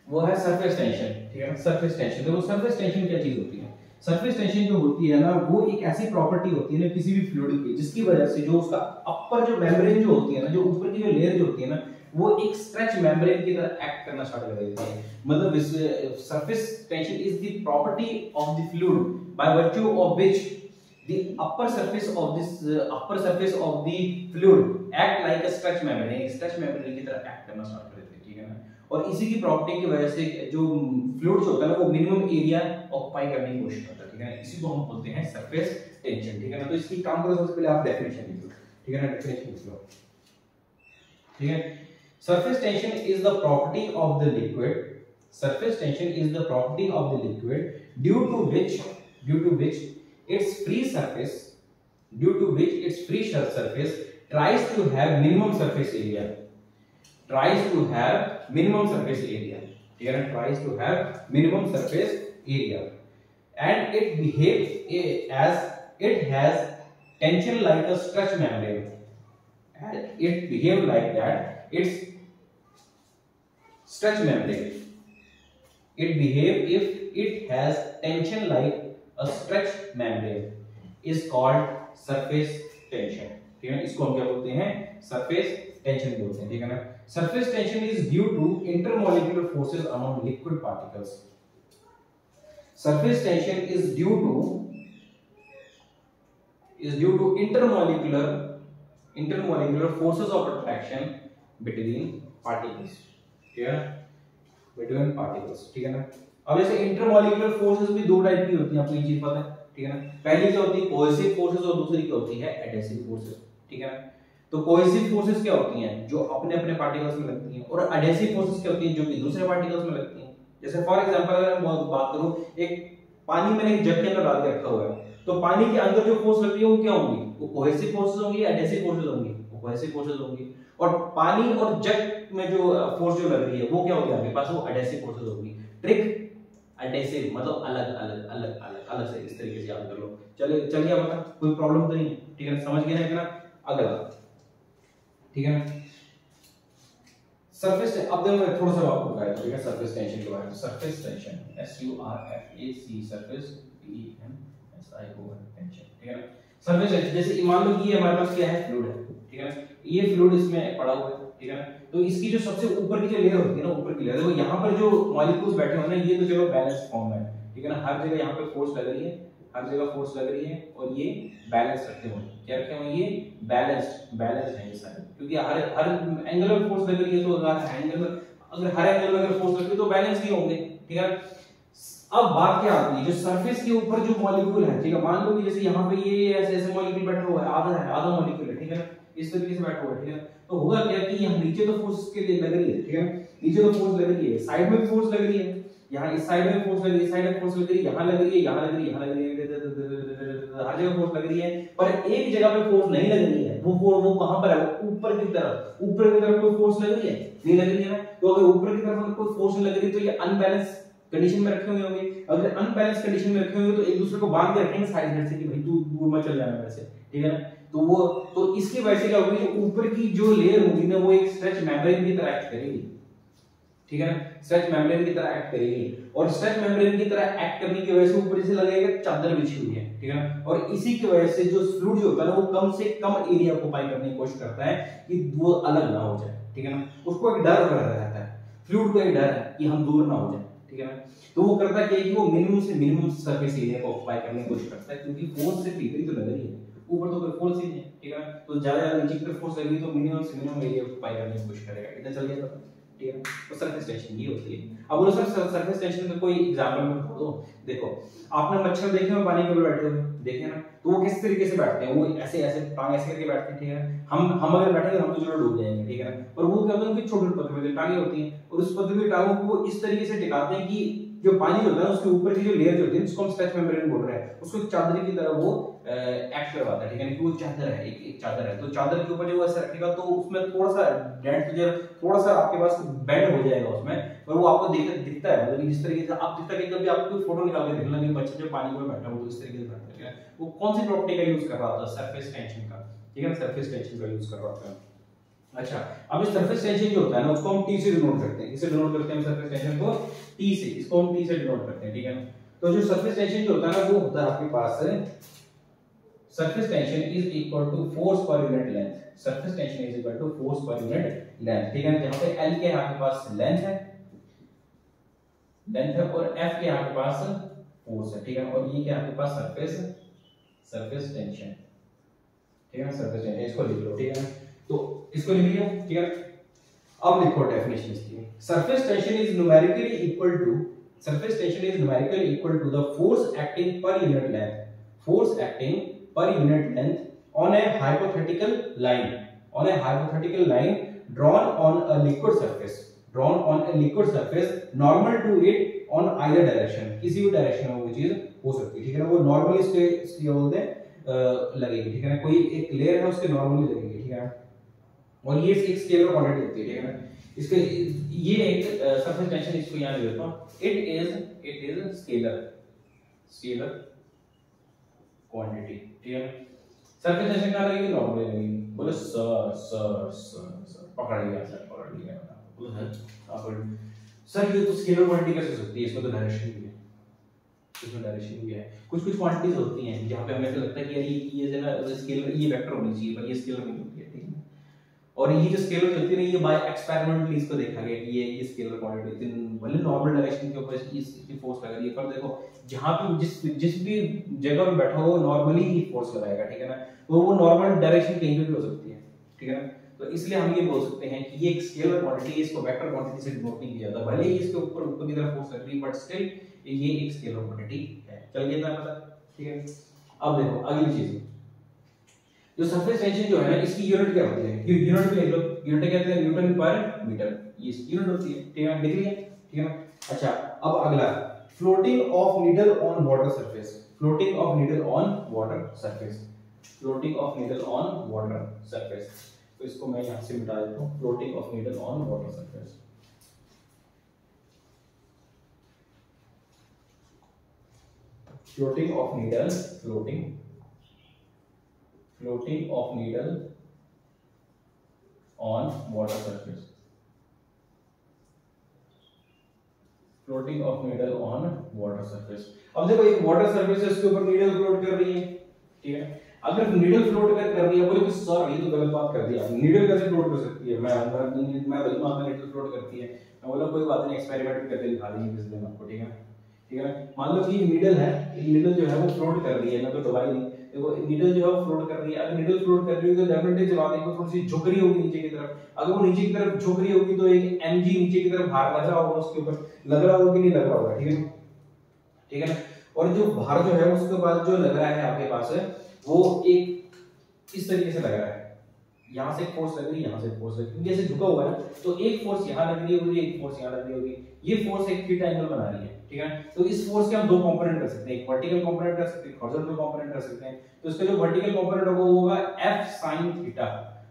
वो है सरफेस टेंशन, ठीक है ना। सरफेस टेंशन, देखो सरफेस टेंशन क्या चीज होती है। सरफेस टेंशन जो होती है ना, वो एक ऐसी प्रॉपर्टी होती है ना किसी भी फ्लूइड की, जिसकी वजह से जो उसका अपर जो मेम्ब्रेन जो होती है ना, जो ऊपर की जो लेयर जो होती है ना, वो एक स्ट्रेच मेम्ब्रेन की तरह एक्ट करना स्टार्ट कर देती है। मतलब surface tension is the property of the fluid by virtue of which the upper surface of the fluid act like a stretch membrane, एक stretch membrane की तरह एक्ट करना स्टार्ट कर देती है, ठीक है ना। और इसी की प्रॉपर्टी की वजह से जो फ्लूइड जो होता है ना, वो मिनिमम एरिया ऑक्यूपाई करने की कोशिश करता है, ठीक है ना। इसी को हम बोलते हैं सरफेस टेंशन, ठीक है ना। तो इसकी काम करो, सबसे पहले आप डेफिनेशन लिख लो, ठीक है ना। डेफिनेशन लिख लो, ठीक है। Surface tension is the property of the liquid, surface tension is the property of the liquid due to which its free surface tries to have minimum surface area, ठीक है ना, tries to have minimum surface area, and it behaves as it has tension like a stretch membrane, and it behave like that, it's stretch membrane, it behave if it has tension like a stretch membrane is called surface tension, ठीक है ना। इसको हम क्या बोलते हैं? surface tension बोलते हैं, ठीक है ना। surface tension is due to intermolecular forces among liquid particles, surface tension is due to intermolecular forces of attraction between particles, ठीक है, between particles, ठीक है ना। अब जैसे इंटरमॉलिक्यूलर फोर्सेस भी 2 टाइप की होती हैं, आपको ये चीज पता है, ठीक है ना। पहली क्या होती है? कोहेसिव फोर्सेस, और दूसरी क्या होती है? एडहेसिव फोर्सेस, ठीक है ना। तो कोहेसिव फोर्सेस क्या होती हैं? जो अपने अपने पार्टिकल्स में लगती हैं, और एडहेसिव फोर्सेस क्या होती हैं? जो कि दूसरे पार्टिकल्स में लगती हैं। जैसे फॉर एग्जांपल अगर मैं बात करूं, एक पानी मैंने एक जग के अंदर डाल के रखा हुआ है, तो पानी के अंदर जो फोर्स लग रही है वो क्या होंगी? वो कोहेसिव फोर्सेस होंगी या एडहेसिव फोर्सेस होंगी? वो कोहेसिव फोर्सेस होंगी। और पानी और जग में जो फोर्स जो लग रही है वो क्या होगी आपके पास? वो एडहेसिव फोर्सेस होगी। ट्रिक एडहेसिव मतलब अलग से, इस तरीके से याद कर लो। चल गया बता, कोई प्रॉब्लम तो नहीं, ठीक है ना, समझ गए ना इतना। अगला, ठीक है ना, सरफेस, अब देखो मैं थोड़ा सा आपको बताया, ठीक है, सरफेस टेंशन के बारे में। Surface tension SURFAC, surface TENSIO tension, ठीक है ना। सरफेस टेंशन, जैसे मान लो कि ये हमारे पास क्या है? फ्लूइड है, ठीक है ना। ये फ्लूइड इसमें पड़ा हुआ है, ठीक है ना। तो इसकी जो सबसे ऊपर की जो लेयर होती है ना, ऊपर की लेयर, देखो यहाँ पर जो मॉलिक्यूल्स बैठे हुए हैं ना, ये तो चलो बैलेंस फॉर्म है, ठीक है ना। हर जगह यहाँ पे फोर्स लग रही है, हर जगह फोर्स लग रही है, और ये बैलेंस रखे हुए हैं। क्या रखे हुए हैं? ये बैलेंस है ये सारे, क्योंकि हर एंगल में फोर्स लग रही है, तो अगर हर एंगल में अगर फोर्स लग रही है तो बैलेंस ही होंगे, ठीक है। अब बात क्या आती है, जो सरफेस के ऊपर जो मॉलिक्यूल है, ठीक है, मान लो कि जैसे यहाँ पे ये ऐसे मॉलिक्यूल बैठा हुआ है, आधा मॉलिक्यूल है, ठीक है ना, इस तरीके से बैठा हुआ है, ठीक है। तो होगा क्या कि यहाँ नीचे तो फोर्स के लिए लग रही है, ठीक है, नीचे तो फोर्स लग रही है, साइड में फोर्स लग रही है, यहाँ इस साइड में फोर्स लग रही है, साइड में फोर्स लग रही है, यहाँ लग रही है, यहाँ लग रही है, यहाँ लग रही है, हर जगह फोर्स लग रही है, पर एक जगह पे फोर्स नहीं लग रही है। वो कहाँ पर है? ऊपर की तरफ कोई फोर्स लग रही है? नहीं लग रही है ना। तो अगर ऊपर की तरफ कोई फोर्स नहीं लग रही तो ये अनबैलेंस कंडीशन में रखे हुए होंगे। अगर अनबैलेंस कंडीशन में रखे हुए तो एक दूसरे को बांध के रखेंगे साइड से कि भाई तू दूर मत चल जाना मेरे से, ठीक है ना। तो इसकी वजह से क्या होगी, जो ऊपर की जो लेयर होगी ना, वो एक स्ट्रेच मेम्ब्रेन की तरह एक्ट करेगी, ठीक है ना, स्ट्रेच मेम्ब्रेन की तरह एक्ट करेगी। और स्ट्रेच मेम्ब्रेन की तरह एक्ट करने की वजह से ऊपर से लगेगा चादर बिछी हुई है, ठीक है ना, और इसी की वजह से जो फ्लूइड जो होता है ना वो कम से कम एरिया ऑक्यूपाई करने की कोशिश करता है कि वो अलग ना हो जाए, ठीक है ना, उसको एक डर रहता है, फ्लूइड को एक डर है कि हम दूर ना हो जाए, ठीक है ना, तो वो करता क्या है कि वो मिनिमम से मिनिमम सरफेस एरिया को ऑक्यूपाई करने की कोशिश करता है, क्योंकि फोर्स से इतनी तो लग रही है, ऊपर तो कोई फोर्स ही नहीं है, ठीक है ना, तो ज्यादा नीचे की तरफ फोर्स लगेगी तो मिनिमम से मिनिमम एरिया ऑक्यूपाई करने की कोशिश करेगा, इतना चल गया था, ठीक है, तो सरफेस टेंशन ये होती है। अब बोलो सर सरफेस टेंशन का कोई एग्जांपल में बता दो। देखो आपने मच्छर देखे हो पानी के ऊपर बैठे हुए, देखे ना, तो वो किस तरीके से बैठते हैं, वो ऐसे ऐसे टांग ऐसे करके बैठते हैं, ठीक है, हम अगर बैठेंगे हम तो चलो डूब जाएंगे, ठीक है ना, और वो क्या होता है उनकी छोटी पतली टांगे होती हैं और उस पतली टांगों को वो इस तरीके से टिकाते हैं कि जो पानी होता है उसके ऊपर की जो लेयर होती है जिसको हम स्ट्रेच मेम्ब्रेन बोल रहे हैं उसको चादर की तरह वो एक्ट करवाता है, ठीक है, वो चादर है, एक चादर है, तो चादर के ऊपर जो ऐसे रखेगा तो उसमें थोड़ा सा डेंट जो थोड़ा सा आपके पास बेंड हो जाएगा उसमें, और वो आपको दिखता है, मतलब जिस तरीके से आप दिखता है कि कभी आपको फोटो निकाल के देखना कि बच्चा जो पानी में बैठा हो तो इस तरीके से बैठा है, वो कौन सी प्रॉपर्टी का यूज कर रहा होता है, सरफेस टेंशन का, ठीक है, सरफेस टेंशन का यूज कर रहा होता है। अच्छा, अब इस सरफेस टेंशन जो होता है ना उसको हम टी से डिनोट करते हैं, किससे डिनोट करते हैं सरफेस टेंशन को, टी से, इसको हम टी से डिनोट करते हैं, ठीक है ना, तो जो सरफेस टेंशन जो होता है ना वो होता है आपके पास surface tension is equal to force per unit length, surface tension is equal to force per unit length, ठीक है, जहां पे L के आपके पास लेंथ है और F के आपके पास फोर्स है, ठीक है, और ये क्या आपके पास सरफेस टेंशन, ठीक है, सरफेस टेंशन, इसको लिख लो, ठीक है ना, तो इसको लिख लिया, ठीक है, अब लिखो डेफिनेशन इसकी, surface tension is numerically equal to the force acting per unit length, force acting per unit length on a hypothetical line drawn on a liquid surface normal to it on either direction, किसी भी direction में वो चीज हो सकती है, ठीक है ना, वो नॉर्मली इसके बोलते हैं लगेगी, ठीक है ना, कोई एक लेयर है उसके नॉर्मली लगेगी, ठीक है ना, और ये एक स्केलर क्वांटिटी होती है, ठीक है ना, इसके ये एक सरफेस टेंशन इसको यहां लिख देता हूं, इट इज स्केलर क्वांटिटी, ठीक है, सरफेस टेंशन कहां लगेगी, नॉर्मल लगेगी, बोले सर पकड़ लिया बोलो सर ये तो स्केलर क्वांटिटी कैसे हो सकती है, इसमें तो डायरेक्शन भी है, इसमें डायरेक्शन भी है, कुछ क्वांटिटीज होती हैं जहां पे हमें ऐसा लगता है कि यार ये ना स्केलर ये वेक्टर होनी चाहिए पर ये स्केलर नहीं होती है, ठीक है, और ये जो स्केलर चलती है ना ये बाय एक्सपेरिमेंटली इसको देखा गया कि ये स्केलर क्वांटिटी होती है, भले नॉर्मल डायरेक्शन के ऊपर इसकी फोर्स लगा रही है, पर देखो जहां पे जिस भी जगह पे बैठा हो नॉर्मली ही फोर्स लगाएगा, ठीक है ना, तो वो नॉर्मल डायरेक्शन कहीं भी हो सकती है, ठीक है ना, तो इसलिए हम ये बोल सकते हैं कि ये एक स्केलर क्वांटिटी है, इसको वेक्टर क्वांटिटी से डिनोट नहीं किया जाता, भले ही इसके ऊपर की तरफ फोर्स लग रही है बट स्टिल ये एक स्केलर क्वांटिटी है, चल गया था पता, ठीक है। अब देखो अगली चीज, जो सरफेस टेंशन जो है ना इसकी यूनिट क्या होती है, यूनिट भी लिख लो, यूनिट कहते हैं न्यूटन पर मीटर, ये यूनिट होती है, ठीक है, लिख लिया, ठीक है ना। अच्छा अब अगला, floating of needle on water surface, floating of needle on water surface, floating of needle on water surface, तो इसको मैं यहां से मिटा देता हूं, floating of needle on water surface, floating of needle, floating of needle on water surface, floating of needle on water surface। अब देखो एक वाटर सरफेस है उसके ऊपर नीडल फ्लोट कर रही है, ठीक है, अगर नीडल फ्लोट कर रही है, बोले कि सर ये तो गलत बात कर दिया, नीडल कैसे फ्लोट कर सकती है, मैं बलमा में नीडल फ्लोट करती है, मैं बोला कोई बात नहीं एक्सपेरिमेंट करके दिखा देंगे किसी दिन आपको, ठीक है, ठीक है, मान लो कि नीडल है, नीडल जो है वो फ्लोट कर रही है, मैं तो दबाई नहीं, देखो नीडल जो है वो फ्लोट कर रही है, अगर नीडल फ्लोट कर रही है तो डेफिनेटली जब आती है थोड़ी सी झुक रही होगी नीचे की तरफ, अगर वो नीचे की तरफ झुक रही होगी तो एक mg नीचे की तरफ भार लग रहा होगा, उसके ऊपर लग रहा होगा कि नहीं लग रहा होगा, ठीक है, ठीक है ना, और जो भार जो है उसके बाद जो लग रहा है आपके पास है वो एक इस तरीके से लग रहा है, यहाँ से फोर्स लग रही है, यहाँ से फोर्स लग रही है, जैसे झुका हुआ है तो एक फोर्स यहाँ लग रही होगी, एक फोर्स यहाँ लग रही होगी, ये फोर्स एक थीटा एंगल बना रही है, ठीक है, तो इस फोर्स के हम दो कंपोनेंट कर सकते हैं, एक वर्टिकल कंपोनेंट कर सकते हैं, हॉरिजॉन्टल कंपोनेंट कर सकते हैं, तो इसका जो वर्टिकल कंपोनेंट होगा वो होगा f sin थीटा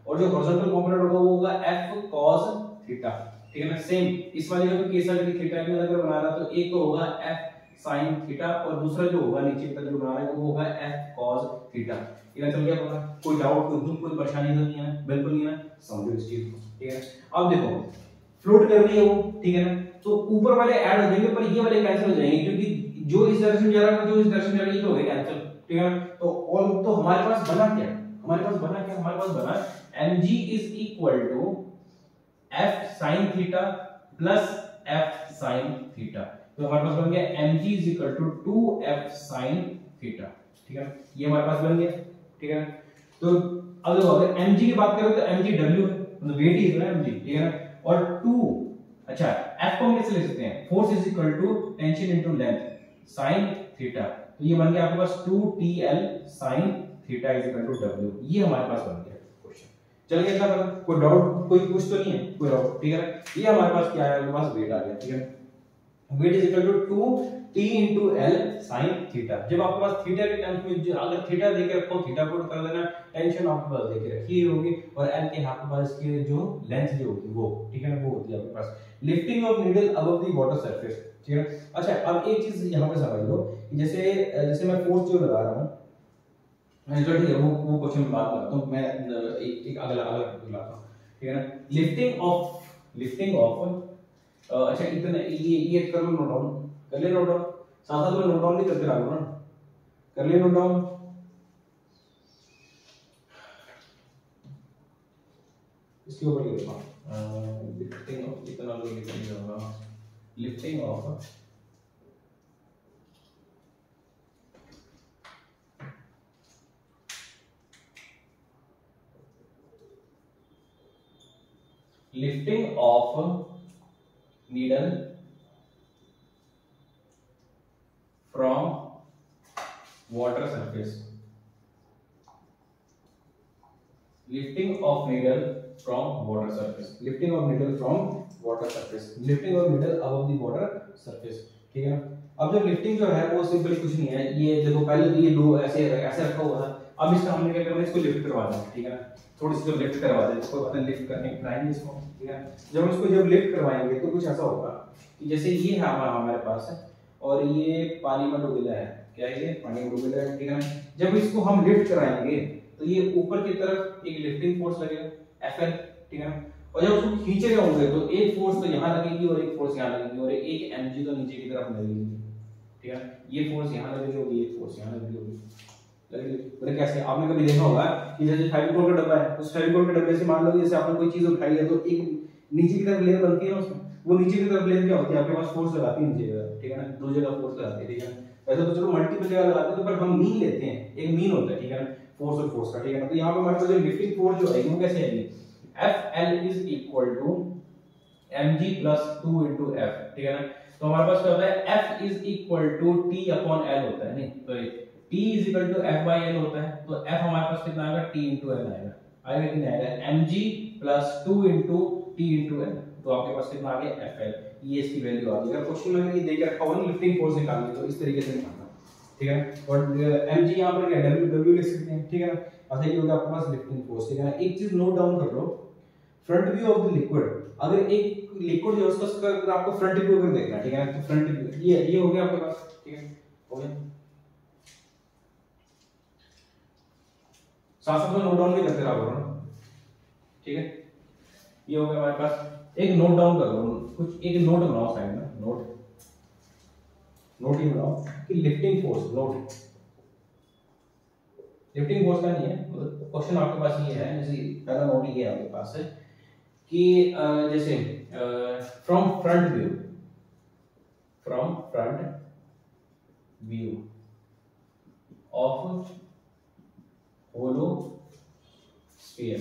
और जो हॉरिजॉन्टल कंपोनेंट होगा वो होगा f cos थीटा, ठीक है ना, सेम इस वाले का भी केस अगर थीटा एंगल अगर बना रहा तो एक तो होगा f sin थीटा और दूसरा जो होगा नीचे की तरफ जो बना रहा है वो होगा f cos थीटा, ये चल गया पता, कोई डाउट कोई परेशानी तो नहीं है, बिल्कुल नहीं है, समझो इस चीज को, ठीक है। अब देखो फ्लोट कर रही है वो, ठीक है ना, तो ऊपर वाले ऐड हो जाएंगे पर ये वाले कैंसिल हो जाएंगे, क्योंकि जो इस डायरेक्शन जा रहा है जो इस डायरेक्शन जा रहा है ये तो हो गया कैंसिल, ठीक है ना। तो ऑल तो हमारे पास बना क्या, हमारे पास बना mg is equal to f sin theta plus f sin theta. तो हमारे पास बन गया mg is equal to 2f sin theta, ठीक है, ये हमारे पास बन गया, ठीक है। तो अब देखो अगर mg की बात करें तो mg w है, मतलब वेट ही है ना mg, ठीक है ना, और 2 अच्छा f को हम कैसे ले सकते हैं, force is equal to tension into length sin theta, तो ये बन गया आपके पास 2tl sin theta is equal to w, ये हमारे पास बन गया क्वेश्चन। चल गया इतना पता, कोई डाउट कोई कुछ तो नहीं है, कोई डाउट, ठीक है ना। ये हमारे पास क्या है, हमारे पास वेट आ गया, ठीक है, weight is equal to 2t into l sin theta. जब आपके पास थीटा के टर्म्स में अगर थीटा देके रखो, थीटा पुट कर देना, टेंशन आपके पास देके रखी होगी, और l के आपके पास इसकी जो लेंथ जो होगी वो, ठीक है ना, वो होती है आपके पास lifting of needle above the water surface, ठीक है। अच्छा अब एक चीज यहां पे समझ लो, जैसे मैं फोर्स जो लगा रहा हूं, जो ठीक है वो क्वेश्चन में बात करता हूं, मैं एक अगला लाता हूं, ठीक है ना। लिफ्टिंग ऑफ अच्छा इतना ये कर लो नोट डाउन, कर ले नोट डाउन, साथ साथ में नोट डाउन नहीं करते रहो ना, कर ले नोट डाउन। इसके ऊपर लिखा लिफ्टिंग ऑफ, इतना लोग लिखेंगे होगा lifting of needle from water surface, lifting of needle from water surface, lifting of needle from water surface, lifting of needle above the water surface, ठीक है ना। अब जो लिफ्टिंग जो है वो सिंपली कुछ नहीं है, ये देखो पहले तो ये दो ऐसे रखा हुआ था, अब इसका हमने क्या करना है, इसको लिफ्ट करवा देना, ठीक है ना, थोड़ी सी जो लिफ्ट करवा दें, इसको अपने लिफ्ट करके कराएंगे इसको, ठीक है। जब इसको जब लिफ्ट करवाएंगे तो कुछ ऐसा होगा कि जैसे ये है हमारे पास है और ये पानी में डूबेला है, क्या है ये पानी में डूबेला है, ठीक है ना। जब इसको हम लिफ्ट कराएंगे तो ये ऊपर की तरफ एक लिफ्टिंग फोर्स लगेगा Fl, ठीक है ना, और जब उसको खींचे जाओगे तो एक फोर्स तो यहाँ लगेगी और एक फोर्स यहाँ लगेगी और एक mg तो नीचे की तरफ लगेगी, ठीक है। ये फोर्स यहाँ लगेगी और ये फोर्स यहाँ लगेगी, मतलब कैसे आपने कभी देखा होगा कि जैसे फेविकोल का डब्बा है, उस फेविकोल के डब्बे से मान लो जैसे आपने कोई चीज उठाई है तो एक नीचे की तरफ लेयर बनती है ना उसमें, वो नीचे की तरफ लेयर क्या होती है, आपके पास फोर्स लगाती है नीचे की तरफ, ठीक है ना, दो जगह फोर्स लगाती है, ठीक है। वैसे तो चलो मल्टीपल जगह लगाते हैं तो पर हम मीन लेते हैं, एक मीन होता है, ठीक है ना, फोर्स और फोर्स का, ठीक है ना। तो यहाँ पे हमारे पास जो लिफ्टिंग फोर्स जो आएगी वो कैसे आएगी, Fl is equal to mg plus 2 into f, ठीक है ना। तो हमारे पास क्या होता है, F is equal to T upon L होता है, नहीं तो T is equal to F by L होता है, तो F हमारे पास कितना आएगा, T into L आएगा कितना आएगा, mg plus 2 into T into L, तो आपके पास कितना आ गया Fl, ये इसकी वैल्यू आ गई। अगर क्वेश्चन में ये दे के रखा हुआ है लिफ्टिंग फोर्स निकालनी तो इस तरीके से निकालना, ठीक है। और mg यहां पर क्या w लिख सकते हैं, ठीक है ना। अच्छा ये हो गया आपके पास लिफ्टिंग फोर्स, ठीक है ना। एक चीज नोट डाउन कर लो, front view of the liquid, अगर एक लिक्विड जो है उसका अगर आपको फ्रंट व्यू अगर देखना, ठीक है ना, तो फ्रंट व्यू ये हो गया आपके पास, ठीक है, हो गया। साथ साथ में नोट डाउन भी करते रहो ना, ठीक है। ये हो गया हमारे पास, एक नोट डाउन कर लो, कुछ एक नोट बनाओ साइड में, नोट ही बनाओ कि लिफ्टिंग फोर्स, लिफ्टिंग फोर्स का नहीं है, मतलब क्वेश्चन आपके पास ये है, जैसे पहला नोट ये आपके पास है कि जैसे from front view of hollow sphere,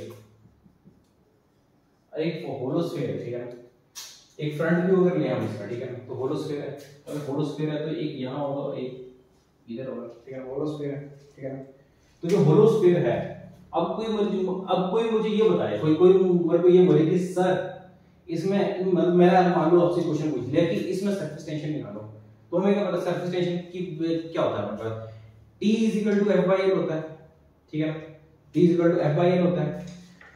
एक होलो स्फीयर है, ठीक है, एक फ्रंट व्यू अगर ले हम इसका, ठीक है ना, तो होलो स्फीयर है, अगर होलो स्फीयर है तो एक यहाँ होगा एक इधर होगा, ठीक है, होलो स्फीयर है, ठीक है ना। तो जो होलो स्फीयर है, अब कोई मुझे ये बताए, कोई ये बोले कि सर इसमें मैंने मान लो आपसे क्वेश्चन पूछ लिया कि इसमें सरफेस टेंशन निकालो, तो हमें क्या पता सरफेस टेंशन की क्या होता है, मतलब T is equal to F by L होता है, ठीक है ना, T is equal to F by L होता है।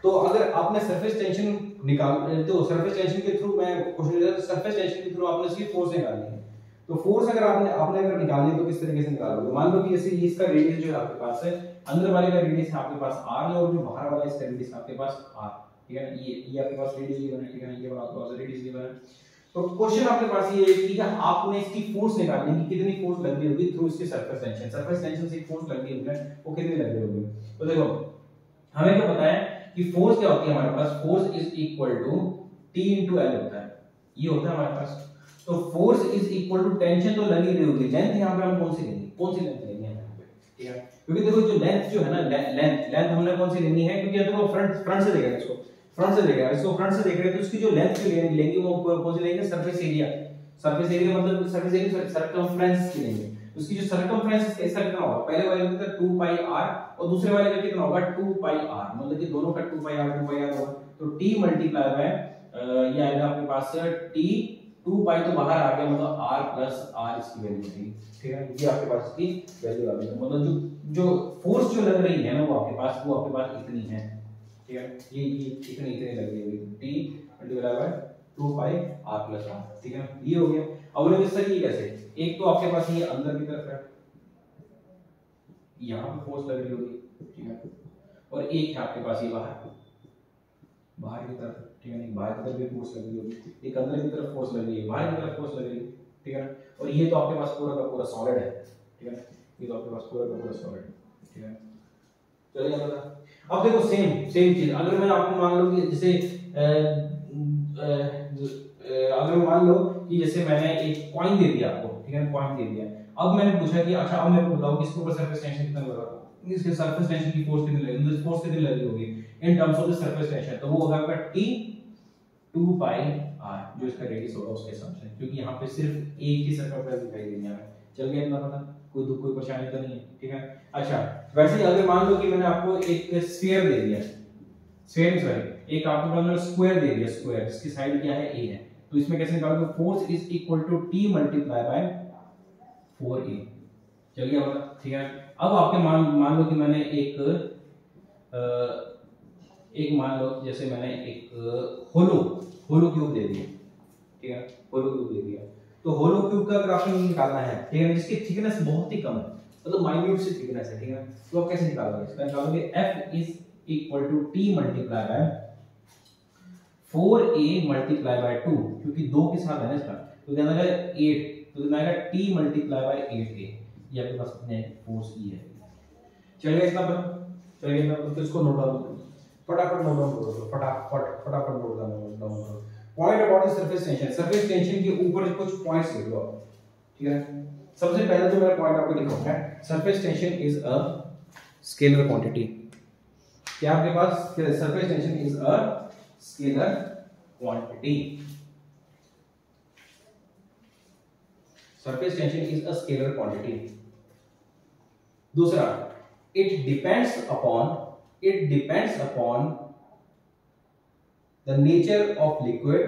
तो अगर आपने सरफेस टेंशन निकाल तो सरफेस टेंशन के थ्रू मैं क्वेश्चन दिया, तो सरफेस टेंशन के थ्रू आपने इसकी फोर्स निकालनी है, तो फोर्स अगर आपने अगर निकालनी है तो किस तरीके से निकालोगे, मान लो कि जैसे इसका रेडियस जो है आपके पास है, अंदर वाले का रेडियस है आपके पास r है और जो बाहर वाला इसका रेडियस आपके पास r, ठीक है ना, ये आपके पास रेडियस गिवन है, ठीक है ना, ये वाला आपके पास रेडियस गिवन है। तो क्वेश्चन आपके पास ये है कि आपने इसकी फोर्स निकालनी है कि कितनी फोर्स लग रही होगी थ्रू इसके सरफेस टेंशन, सरफेस टेंशन से फोर्स लग रही होगी वो कितनी लग रही होगी। तो देखो हमें क्या पता है कि फोर्स क्या होती है हमारे पास, force is equal to T into L होता है, ये होता है हमारे पास। तो force is equal to tension तो लगी रही होगी, लेंथ यहाँ पे हम कौन सी लेंगे, कौन सी लेंथ लेंगे यहाँ पे, ठीक है, क्योंकि देखो जो लेंथ जो है ना, लेंथ हमने कौन सी लेनी है, क्योंकि देखो फ्रंट से देखेगा इसको, फ्रंट से देखेगा इसको, फ्रंट से देख रहे हैं तो उसकी जो लेंथ जो लेंगे वो कौन सी लेंगे, सरफेस एरिया, सरफेस एरिया मतलब सरफेस एरिया सरकमफ्रेंस की लेंगे। उसकी जो सरकमफ्रेंस इसका कितना होगा, पहले वाले का 2 पाई r और दूसरे वाले का कितना होगा 2 पाई r, मतलब कि दोनों का 2 पाई r होगा। तो t मल्टीप्लाई बाय ये आएगा आपके पास t 2 पाई तो बाहर आ गया, मतलब r प्लस r इसकी वैल्यू थी, ठीक है, ये आपके पास इसकी वैल्यू आ गई, मतलब जो फोर्स जो लग रही है ना वो आपके पास इतनी है, ठीक है, ये इतनी लग रही है t multiply by 2 pi r plus r, ठीक है, ये हो गया। अब लोग इससे ये कैसे, एक तो आपके पास ये अंदर की तरफ है, यहाँ पे फोर्स लग रही होगी, ठीक है, और एक है आपके पास ये बाहर की तरफ, ठीक है, नहीं बाहर की तरफ भी फोर्स लग रही होगी, एक अंदर की तरफ फोर्स लग रही है, बाहर की तरफ फोर्स लग रही है, ठीक है, और ये तो आपके पास पूरा का पूरा सॉलिड है, ठीक है, ये तो आपके पास पूरा का पूरा सॉलिड है, ठीक है। चलिए अब देखो सेम चीज, अगर मैं आपको मान लो कि जैसे अगर मान लो कि जैसे मैंने एक कॉइन दे दिया आपको, ठीक है, कॉइन दे दिया, अब मैंने पूछा कि अच्छा अब मेरे को बताओ कि इसके ऊपर सरफेस टेंशन कितना लगा, इसके सरफेस टेंशन की फोर्स कितनी लगेगी, मतलब फोर्स कितनी लगी होगी in terms of the surface tension, तो वो होगा आपका t 2 पाई r जो इसका रेडियस होगा उसके हिसाब से, क्योंकि यहाँ पे सिर्फ एक ही सरफेस दिखाई दे रही है, चल गया इतना पता, कोई परेशानी तो नहीं है, ठीक है। अच्छा वैसे ही अगर मान लो कि मैंने आपको एक स्फीयर दे दिया, स्फीयर सॉरी एक आपको मैंने स्क्वायर दे दिया, स्क्वायर इसकी साइड क्या है a है, तो इसमें कैसे निकालोगे, force is equal to t multiply by 4a, चल गया होगा, ठीक है। अब आपके मान लो कि मैंने एक मान लो जैसे मैंने एक होलो क्यूब दे दिया, ठीक है, होलो क्यूब दे दिया, तो होलो क्यूब का ग्राफ निकालना है, ठीक है, जिसकी थिकनेस बहुत ही कम है, मतलब माइन्यूट सी थिकनेस है, ठीक है, तो आप कैसे निकालोगे, इसका निकालोगे f is equal to t multiply by 4a multiply by 2, क्योंकि 2 के साथ है ना इसका, तो क्या आएगा 8, तो कितना आएगा t मल्टीप्लाई बाय 8a, ये आपके पास कितने फोर्स e है, चलिए इतना पर चलिए इतना तो इसको नोट डाउन करो, फटाफट नोट डाउन करो, फटाफट नोट डाउन करो। Point about the surface tension के ऊपर कुछ पॉइंट्स लिख लो, ठीक है। सबसे पहले जो मैं पॉइंट आपको लिखूंगा, surface tension is a scalar quantity, क्या आपके पास surface tension is a scalar quantity, surface tension is a scalar quantity. दूसरा, it depends upon the nature of liquid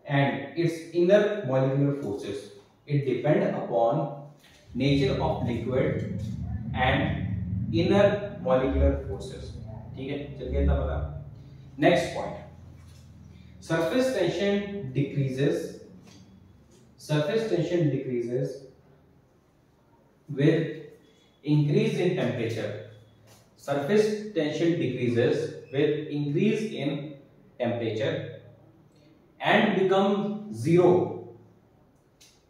and its inner molecular forces, it depends upon nature of liquid and inner molecular forces, ठीक है, चल गया इतना पता। Next point, surface tension decreases with increase in temperature, surface tension decreases with increase in temperature and become zero,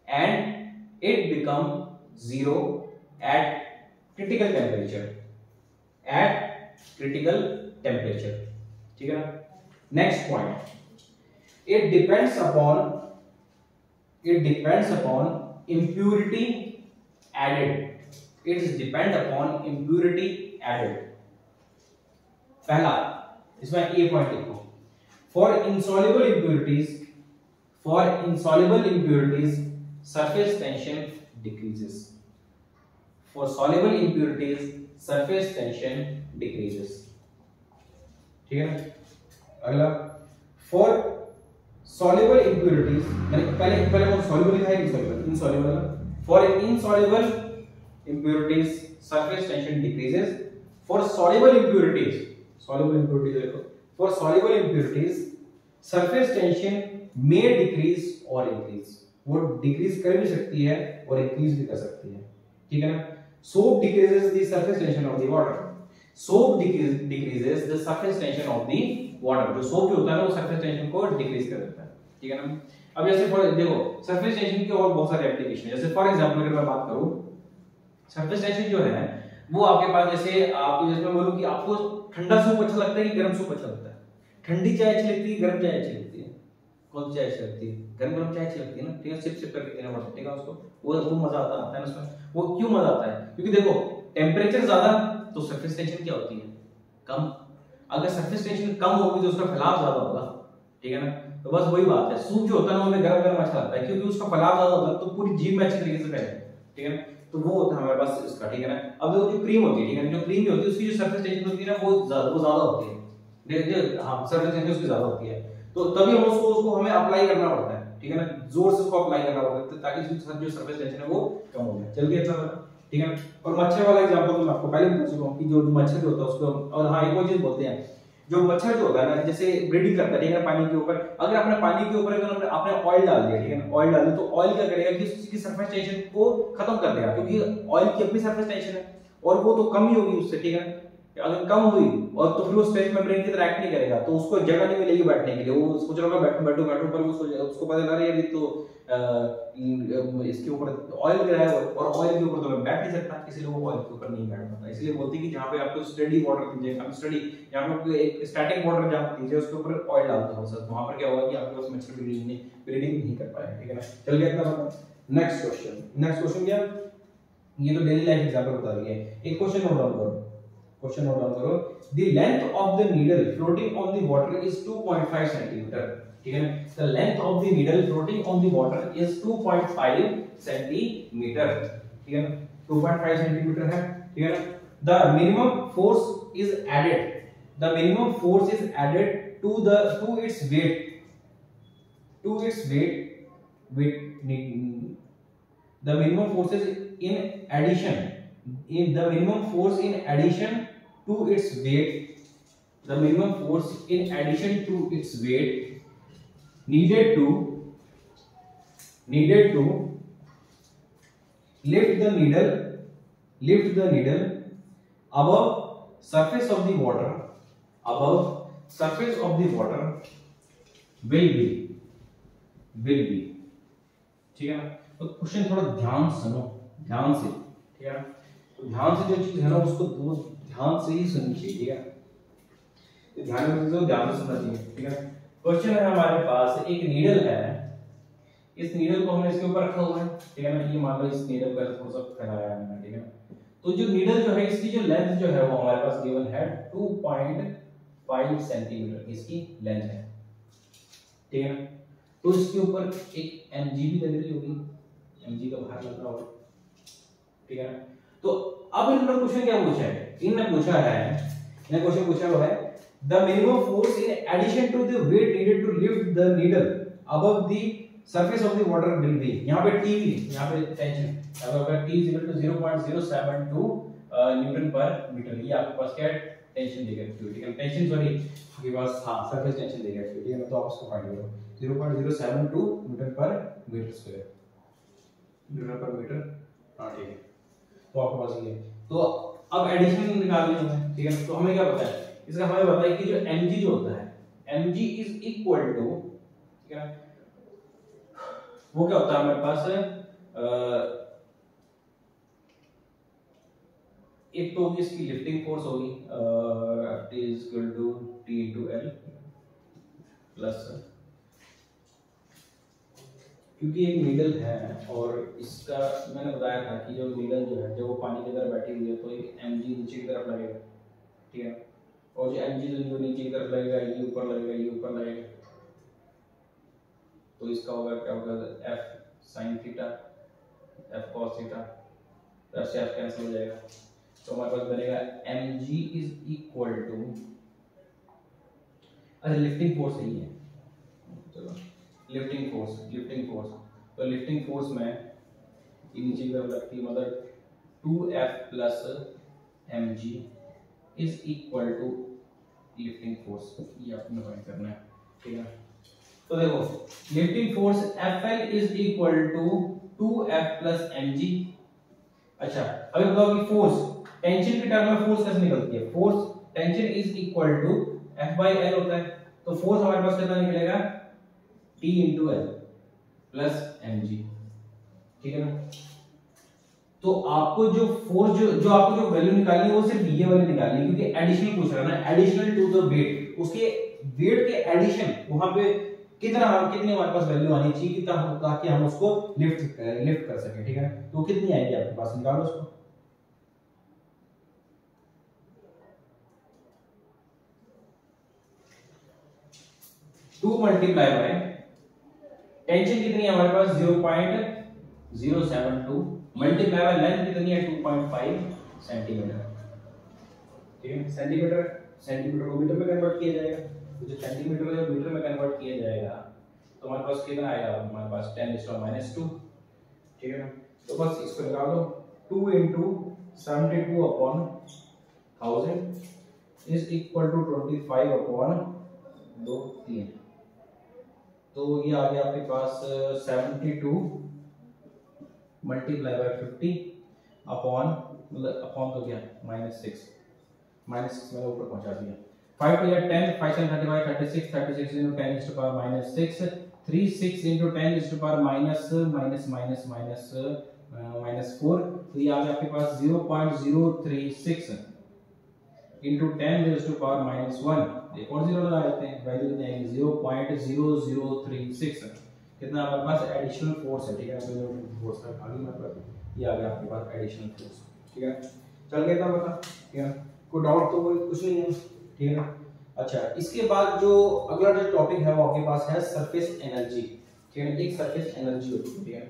and it become zero at critical temperature, ठीक है ना। Next point, it depends upon impurity added, it is depend upon impurity added। पहला इसमें ए point लिखो, for insoluble impurities surface tension decreases, for soluble impurities surface tension decreases, ठीक है। अगला, for soluble impurities, मैंने पहले वो soluble लिखा है कि insoluble, for insoluble impurities surface tension decreases, for soluble impurities देखो, for soluble impurities surface tension may decrease or increase, वो डिक्रीज कर भी सकती है और इंक्रीज भी कर सकती है, ठीक है ना। soap decreases the surface tension of the water, soap decreases the surface tension of the water. जो सोप जो होता है ना वो सरफेस टेंशन को डिक्रीज कर देता है, ठीक है ना। अब जैसे फॉर देखो सरफेस टेंशन के और बहुत सारे एप्लीकेशन है। जैसे फॉर एग्जांपल अगर मैं बात करूं, सरफेस टेंशन जो है वो आपके पास, जैसे आपको जैसे मैं बोलूं कि आपको ठंडा सूप अच्छा लगता है कि गर्म सूप अच्छा लगता है, ठंडी चाय अच्छी लगती है गर्म चाय अच्छी लगती है, कौन सी चाय अच्छी लगती है? गर्म चाय अच्छी लगती है ना, ठीक है। सिप सिप करके पीना पड़ता है, ठीक है उसको, वो मजा आता है ना उसमें। वो क्यों मजा आता है? क्योंकि देखो टेम्परेचर ज्यादा तो सरफेस टेंशन क्या होती है? कम। अगर सरफेस टेंशन कम होगी तो उसका फैलाव ज्यादा होगा, ठीक है ना। तो बस वही बात है, सूप जो होता है ना हमें गरम गरम अच्छा लगता है क्योंकि उसका फैलाव ज्यादा होता है, तो पूरी जीभ में अच्छी तरीके से फैले, ठीक है ना। तो वो होता है हमारे पास इसका, ठीक है ना। अब देखो जो क्रीम होती है, ठीक है, जो क्रीम होती है उसकी जो सरफेस टेंशन होती है ना वो ज्यादा होती है, देखिए हाँ सरफेस टेंशन उसकी ज्यादा होती है, तो तभी हम उसको हमें अप्लाई करना पड़ता है, ठीक है ना, जोर से उसको अप्लाई करना पड़ता है ताकि उसकी जो सरफेस टेंशन है वो कम हो जाए। चल गया इतना, ठीक है। और मच्छर वाला एग्जांपल तो मैं आपको पहले बता चुका हूं कि जो मच्छर जो होता है उसको, और हाँ एक और चीज बोलते हैं, जो मच्छर जो होता है ना जैसे ब्रीडिंग करता है, ठीक है, पानी के ऊपर, अगर आपने पानी के ऊपर अगर आपने ऑयल डाल दिया, ठीक है ना, ऑयल डाल दिया तो ऑयल क्या करेगा कि उसकी सरफेस टेंशन को खत्म कर देगा, क्योंकि ऑयल की अपनी सरफेस टेंशन है और वो तो कम ही होगी उससे, ठीक है। अगर कम हुई और तो फिर वो स्पेस मेम्ब्रेन की तरह एक्ट नहीं करेगा, तो उसको जगह नहीं मिलेगी बैठने के लिए, वो सोच रहा होगा बैठूं पर उसको पता लगा यार ये तो इसके ऊपर ऑयल गिरा है और ऑयल के ऊपर तो मैं बैठ नहीं सकता, इसलिए वो ऑयल के ऊपर नहीं बैठ पाता। इसलिए बोलते हैं कि जहां पे आपको स्टडी वाटर दीजिए, हम स्टडी जहां पे आपको एक स्टैटिक वाटर जहां दीजिए उसके ऊपर ऑयल डाल दो, सर वहां पर क्या होगा कि आपके पास मच्छर ब्रीडिंग नहीं कर पाएगा, ठीक है ना। चल गया इतना पता। नेक्स्ट क्वेश्चन क्या, ये तो डेली लाइफ एग्जांपल बता दिया है। एक क्वेश्चन नोट डाउन करो, the length of the needle floating on the water is 2.5 centimetre, ठीक है ना। The length of the needle floating on the water is 2.5 centimetre, ठीक है ना, 2.5 सेंटीमीटर है, ठीक है ना। The minimum force is added to its weight the minimum force in addition to its weight, needed to lift the needle above surface of the water will be, ठीक है ना। तो क्वेश्चन थोड़ा ध्यान सुनो, ध्यान से, ठीक है ना। तो ध्यान से जो चीज है ना उसको ध्यान से ही सुननी चाहिए, ठीक है। तो ध्यान से सुनना चाहिए, ठीक है। क्वेश्चन है हमारे पास, एक नीडल है, इस नीडल को हमने इसके ऊपर रखा हुआ है, ठीक है ना। ये मान लो इस नीडल पर थोड़ा सा फैलाया है मैंने, ठीक है ना। तो जो नीडल जो है इसकी जो लेंथ जो है वो हमारे पास गिवन है 2.5 सेंटीमीटर इसकी लेंथ है, ठीक है ना। तो इसके ऊपर एक mg भी लग रही होगी, mg का भार लग रहा होगा, ठीक है ना। तो अब इन्होंने क्वेश्चन क्या पूछा है, इन्होंने क्वेश्चन पूछा वो है the minimum force in addition to the weight needed to lift the needle above the surface of the water will be, यहां पे t भी, यहां पे टेंशन अगर t 0.072 न्यूटन पर मीटर, ये आपके पास क्या है टेंशन देगा, ठीक है। टेंशन सॉरी आपके पास हां सरफेस टेंशन देगा, ठीक है ना। तो आप उसको फाइंड करो 0.072 न्यूटन पर मीटर स्क्वायर, हाँ ठीक है। तो आपके पास ये, तो अब एडिशन निकालनी है, ठीक है। तो हमें क्या पता है इसका, हमें पता है कि जो mg जो होता है mg इज इक्वल टू, ठीक है ना, वो क्या होता है हमारे पास एक तो होगी इसकी लिफ्टिंग फोर्स होगी T is equal to T into L plus, क्योंकि एक नीडल है और इसका मैंने बताया था कि जो नीडल जो है जब वो पानी के अंदर बैठी हुई है तो एक mg नीचे की तरफ लगेगा, ठीक है। और जो mg जो नीचे की तरफ लगेगा ये ऊपर लगेगा, तो इसका होगा क्या होगा f sin theta f cos theta, तो f से f कैंसिल हो जाएगा, तो हमारे पास बनेगा mg इज इक्वल टू, अच्छा लिफ्टिंग फोर्स नहीं है, चलो लिफ्टिंग फोर्स, तो लिफ्टिंग फोर्स में नीचे की तरफ लगती है, मतलब 2f plus mg is equal to lifting force, ये आपने फाइंड करना है, ठीक है। तो देखो lifting force Fl is equal to 2f plus mg। अच्छा अभी बताओ कि फोर्स टेंशन की टर्म में फोर्स कैसे निकलती है? Force tension is equal to F by L होता है, तो फोर्स हमारे पास कितना निकलेगा? T into L plus mg, ठीक है ना। तो आपको जो फोर्स जो आपको जो वैल्यू निकालनी है वो सिर्फ ये वाली निकालनी है, क्योंकि एडिशनल पूछ रहा है ना, एडिशनल टू द वेट, उसके वेट के एडिशन वहां पे कितनी हमारे पास वैल्यू आनी चाहिए ताकि हम उसको लिफ्ट कर सके, ठीक है। तो कितनी आएगी आपके पास, निकालो उसको। टू मल्टीप्लाई बाय टेंशन कितनी है हमारे पास 0.072 मल्टीप्लाई बाय लेंथ कितनी है 2.5 सेंटीमीटर, ठीक है। सेंटीमीटर को मीटर में कन्वर्ट किया जाएगा, तो जो सेंटीमीटर को मीटर में कन्वर्ट किया जाएगा तो हमारे पास कितना आएगा, हमारे पास 10⁻², ठीक है ना। तो बस इसको निकाल दो, 2 × 72/1000 इज इक्वल टू 25/2, तो ये आ गया आपके पास 72 मल्टीप्लाई बाय 50 अपॉन, मतलब अपॉन तो क्या -6 मैंने ऊपर पहुंचा दिया। 5 to 10, 5 7 35, 36, 36 into 10 is to power -6, 36 into 10 is to power -4, तो ये आ गया आपके पास 0.036 into 10 raised to power -1, एक और जीरो लगा देते हैं, वैल्यू कितनी आएगी 0.0036, कितना हमारे पास एडिशनल फोर्स है, ठीक है। तो फोर्स का आगे मतलब ये आ गया आपके पास एडिशनल फोर्स, ठीक है। चल गया था पता, ठीक है। कोई डाउट तो कोई कुछ नहीं है, ठीक है ना। अच्छा, इसके बाद जो अगला जो टॉपिक है वो आपके पास है सरफेस एनर्जी, ठीक है। एक सरफेस एनर्जी होती है, ठीक है।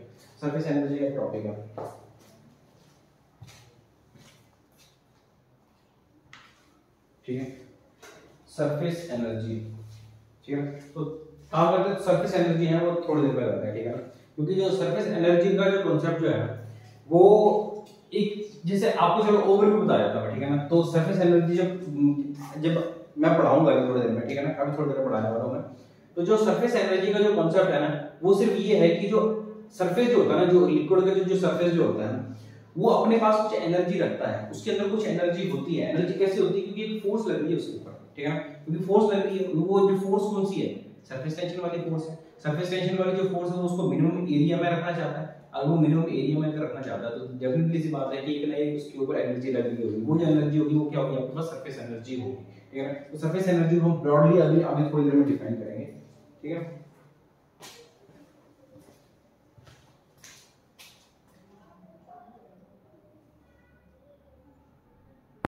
सरफेस एनर्जी का टॉपिक है, ठीक है। सरफेस एनर्जी, ठीक है। तो काम करते हैं सरफेस एनर्जी है वो थोड़ी देर पहले आता है, ठीक है ना। क्योंकि जो सरफेस एनर्जी का जो कॉन्सेप्ट जो है वो एक, जैसे आपको चलो ओवरव्यू बता देता हूं, ठीक है ना। तो सरफेस एनर्जी जब मैं पढ़ाऊंगा थोड़ी देर में, ठीक है ना, अभी थोड़ी देर पढ़ाने वाला हूं मैं। तो जो सरफेस एनर्जी का जो कॉन्सेप्ट है ना, वो सिर्फ ये है कि जो सरफेस जो होता है ना, जो लिक्विड का जो सरफेस जो होता है ना, वो अपने पास कुछ एनर्जी रखता है, उसके अंदर कुछ एनर्जी होती है। एनर्जी कैसे होती है? क्योंकि एक फोर्स लग रही है उसके ऊपर, ठीक है ना। क्योंकि फोर्स लग रही है, वो जो फोर्स कौन सी है? सरफेस टेंशन वाली फोर्स है। सरफेस टेंशन वाली जो फोर्स है वो उसको मिनिमम एरिया में रखना चाहता है। अगर वो मिनिमम एरिया में रखना चाहता है तो डेफिनेटली सी बात है कि एक ना एक उसके ऊपर एनर्जी लग रही होगी। वो जो एनर्जी होगी वो क्या होगी? आपके पास सरफेस एनर्जी होगी, ठीक है ना। तो सरफेस एनर्जी को हम ब्रॉडली अभी थोड़ी देर में डिफाइन करेंगे, ठीक है।